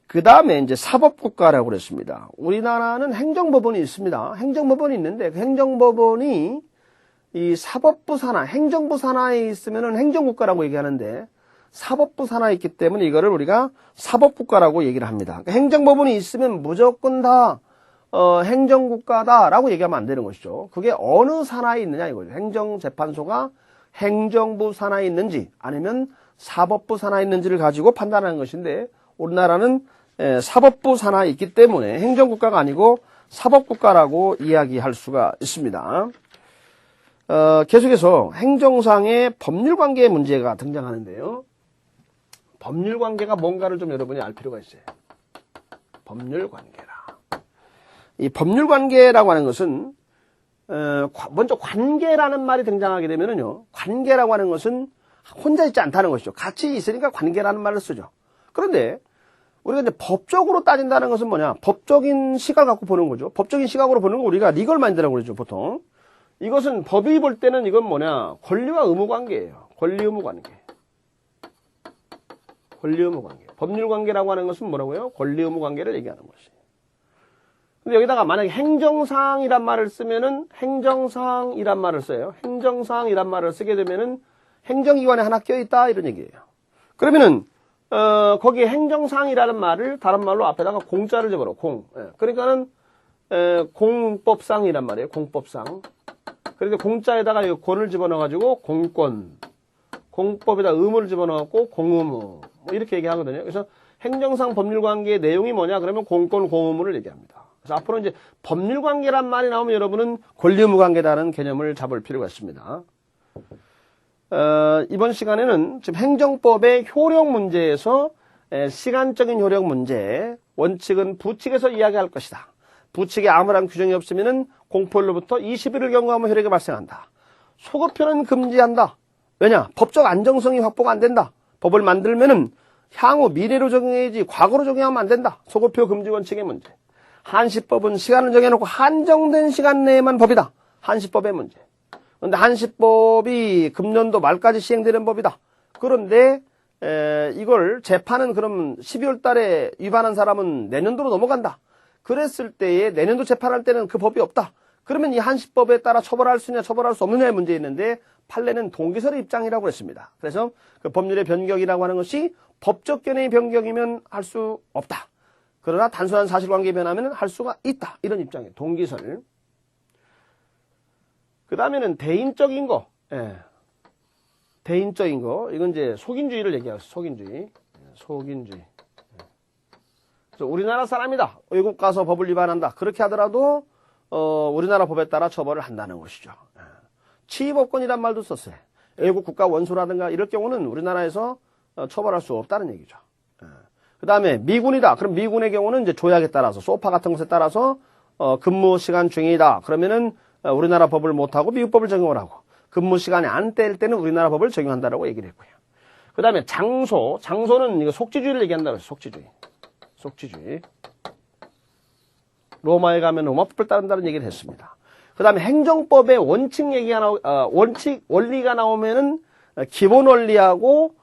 그 다음에 이제 사법국가라고 그랬습니다. 우리나라는 행정법원이 있습니다. 행정법원이 있는데 그 행정법원이 이 사법부 산하, 행정부 산하에 있으면은 행정국가라고 얘기하는데 사법부 산하에 있기 때문에 이거를 우리가 사법국가라고 얘기를 합니다. 그러니까 행정법원이 있으면 무조건 다 행정국가다라고 얘기하면 안 되는 것이죠. 그게 어느 산하에 있느냐 이거죠. 행정재판소가 행정부 산하에 있는지 아니면 사법부 산하에 있는지를 가지고 판단하는 것인데 우리나라는 사법부 산하에 있기 때문에 행정국가가 아니고 사법국가라고 이야기할 수가 있습니다. 계속해서 행정상의 법률관계의 문제가 등장하는데요. 법률관계가 뭔가를 좀 여러분이 알 필요가 있어요. 법률관계라. 이 법률관계라고 하는 것은 먼저 관계라는 말이 등장하게 되면은요. 관계라고 하는 것은 혼자 있지 않다는 것이죠. 같이 있으니까 관계라는 말을 쓰죠. 그런데 우리가 이제 법적으로 따진다는 것은 뭐냐? 법적인 시각을 갖고 보는 거죠. 법적인 시각으로 보는 거 우리가 리걸 마인드라고 그러죠, 보통. 이것은 법이 볼 때는 이건 뭐냐? 권리와 의무 관계예요. 권리 의무 관계. 권리 의무 관계. 법률 관계라고 하는 것은 뭐라고요? 권리 의무 관계를 얘기하는 것이에요. 근데 여기다가 만약에 행정사항이란 말을 쓰면은 행정사항이란 말을 써요. 행정사항이란 말을 쓰게 되면은 행정기관에 하나 껴있다 이런 얘기예요. 그러면은 거기에 행정사항이라는 말을 다른 말로 앞에다가 공자를 집어넣어. 공. 그러니까는 공법상이란 말이에요. 공법상. 그러니까 공자에다가 이 권을 집어넣어가지고 공권, 공법에다 의무를 집어넣어갖고 공의무 뭐 이렇게 얘기하거든요. 그래서 행정상 법률관계의 내용이 뭐냐 그러면 공권 공의무를 얘기합니다. 그래서 앞으로 이제 법률관계란 말이 나오면 여러분은 권리의무관계다는 개념을 잡을 필요가 있습니다. 이번 시간에는 지금 행정법의 효력 문제에서 시간적인 효력 문제, 원칙은 부칙에서 이야기할 것이다. 부칙에 아무런 규정이 없으면은 공포일로부터 20일을 경과하면 효력이 발생한다. 소급표는 금지한다. 왜냐? 법적 안정성이 확보가 안 된다. 법을 만들면은 향후 미래로 적용해야지 과거로 적용하면 안 된다. 소급표 금지 원칙의 문제. 한시법은 시간을 정해놓고 한정된 시간 내에만 법이다. 한시법의 문제. 그런데 한시법이 금년도 말까지 시행되는 법이다. 그런데 이걸 재판은 그럼 12월 달에 위반한 사람은 내년도로 넘어간다. 그랬을 때에 내년도 재판할 때는 그 법이 없다. 그러면 이 한시법에 따라 처벌할 수 있냐 처벌할 수 없느냐의 문제 있는데 판례는 동기설의 입장이라고 했습니다. 그래서 그 법률의 변경이라고 하는 것이 법적 견해의 변경이면 할 수 없다. 그러나 단순한 사실관계 변하면 할 수가 있다. 이런 입장이에요. 동기설. 그 다음에는 대인적인 거. 대인적인 거. 이건 이제 속인주의를 얘기하죠. 속인주의. 속인주의. 그래서 우리나라 사람이다. 외국 가서 법을 위반한다. 그렇게 하더라도 우리나라 법에 따라 처벌을 한다는 것이죠. 치의법권이란 말도 썼어요. 외국 국가 원수라든가 이럴 경우는 우리나라에서 처벌할 수 없다는 얘기죠. 그 다음에 미군이다. 그럼 미군의 경우는 이제 조약에 따라서 소파 같은 것에 따라서 근무 시간 중이다. 그러면은 우리나라 법을 못하고 미국 법을 적용을 하고 근무 시간이 안 뗄 때는 우리나라 법을 적용한다라고 얘기를 했고요. 그 다음에 장소는 이거 속지주의를 얘기한다고 했어요. 속지주의. 로마에 가면 로마법을 따른다는 얘기를 했습니다. 그 다음에 행정법의 원리가 나오면은 기본 원리하고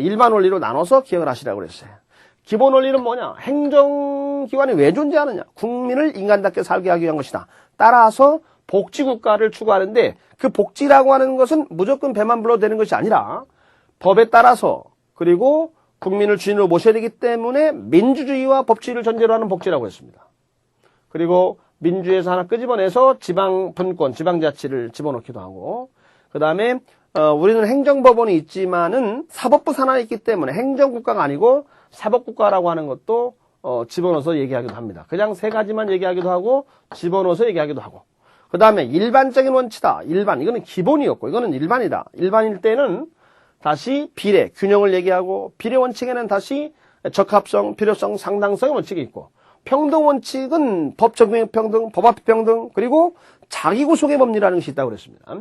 일반 원리로 나눠서 기억을 하시라고 그랬어요. 기본 원리는 뭐냐? 행정기관이 왜 존재하느냐? 국민을 인간답게 살게 하기 위한 것이다. 따라서 복지국가를 추구하는데 그 복지라고 하는 것은 무조건 배만 불러도 되는 것이 아니라 법에 따라서 그리고 국민을 주인으로 모셔야 되기 때문에 민주주의와 법치를 전제로 하는 복지라고 했습니다. 그리고 민주에서 하나 끄집어내서 지방분권, 지방자치를 집어넣기도 하고 그 다음에 우리는 행정법원이 있지만은 사법부 산하에 있기 때문에 행정국가가 아니고 사법국가라고 하는 것도 집어넣어서 얘기하기도 합니다. 그냥 세 가지만 얘기하기도 하고 집어넣어서 얘기하기도 하고 그 다음에 일반적인 원칙이다. 이거는 기본이었고 이거는 일반이다. 일반일 때는 다시 비례, 균형을 얘기하고 비례 원칙에는 다시 적합성, 필요성, 상당성의 원칙이 있고 평등 원칙은 법 적용 평등, 법 앞 평등, 그리고 자기 구속의 법리라는 것이 있다고 그랬습니다.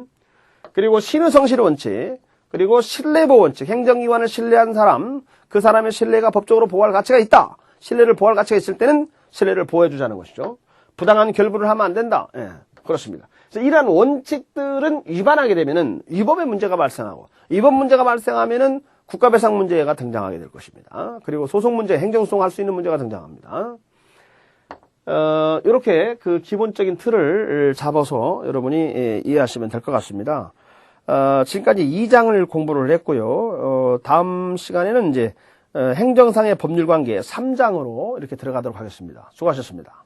그리고 신의성실 원칙, 그리고 신뢰보호 원칙, 행정기관을 신뢰한 사람, 그 사람의 신뢰가 법적으로 보호할 가치가 있다. 신뢰를 보호할 가치가 있을 때는 신뢰를 보호해주자는 것이죠. 부당한 결부를 하면 안 된다. 그렇습니다. 그래서 이러한 원칙들은 위반하게 되면은 위법의 문제가 발생하고, 위법 문제가 발생하면은 국가배상 문제가 등장하게 될 것입니다. 그리고 소송 문제, 행정소송할 수 있는 문제가 등장합니다. 이렇게 그 기본적인 틀을 잡아서 여러분이 이해하시면 될 것 같습니다. 지금까지 2장을 공부를 했고요. 다음 시간에는 이제 행정상의 법률관계 3장으로 이렇게 들어가도록 하겠습니다. 수고하셨습니다.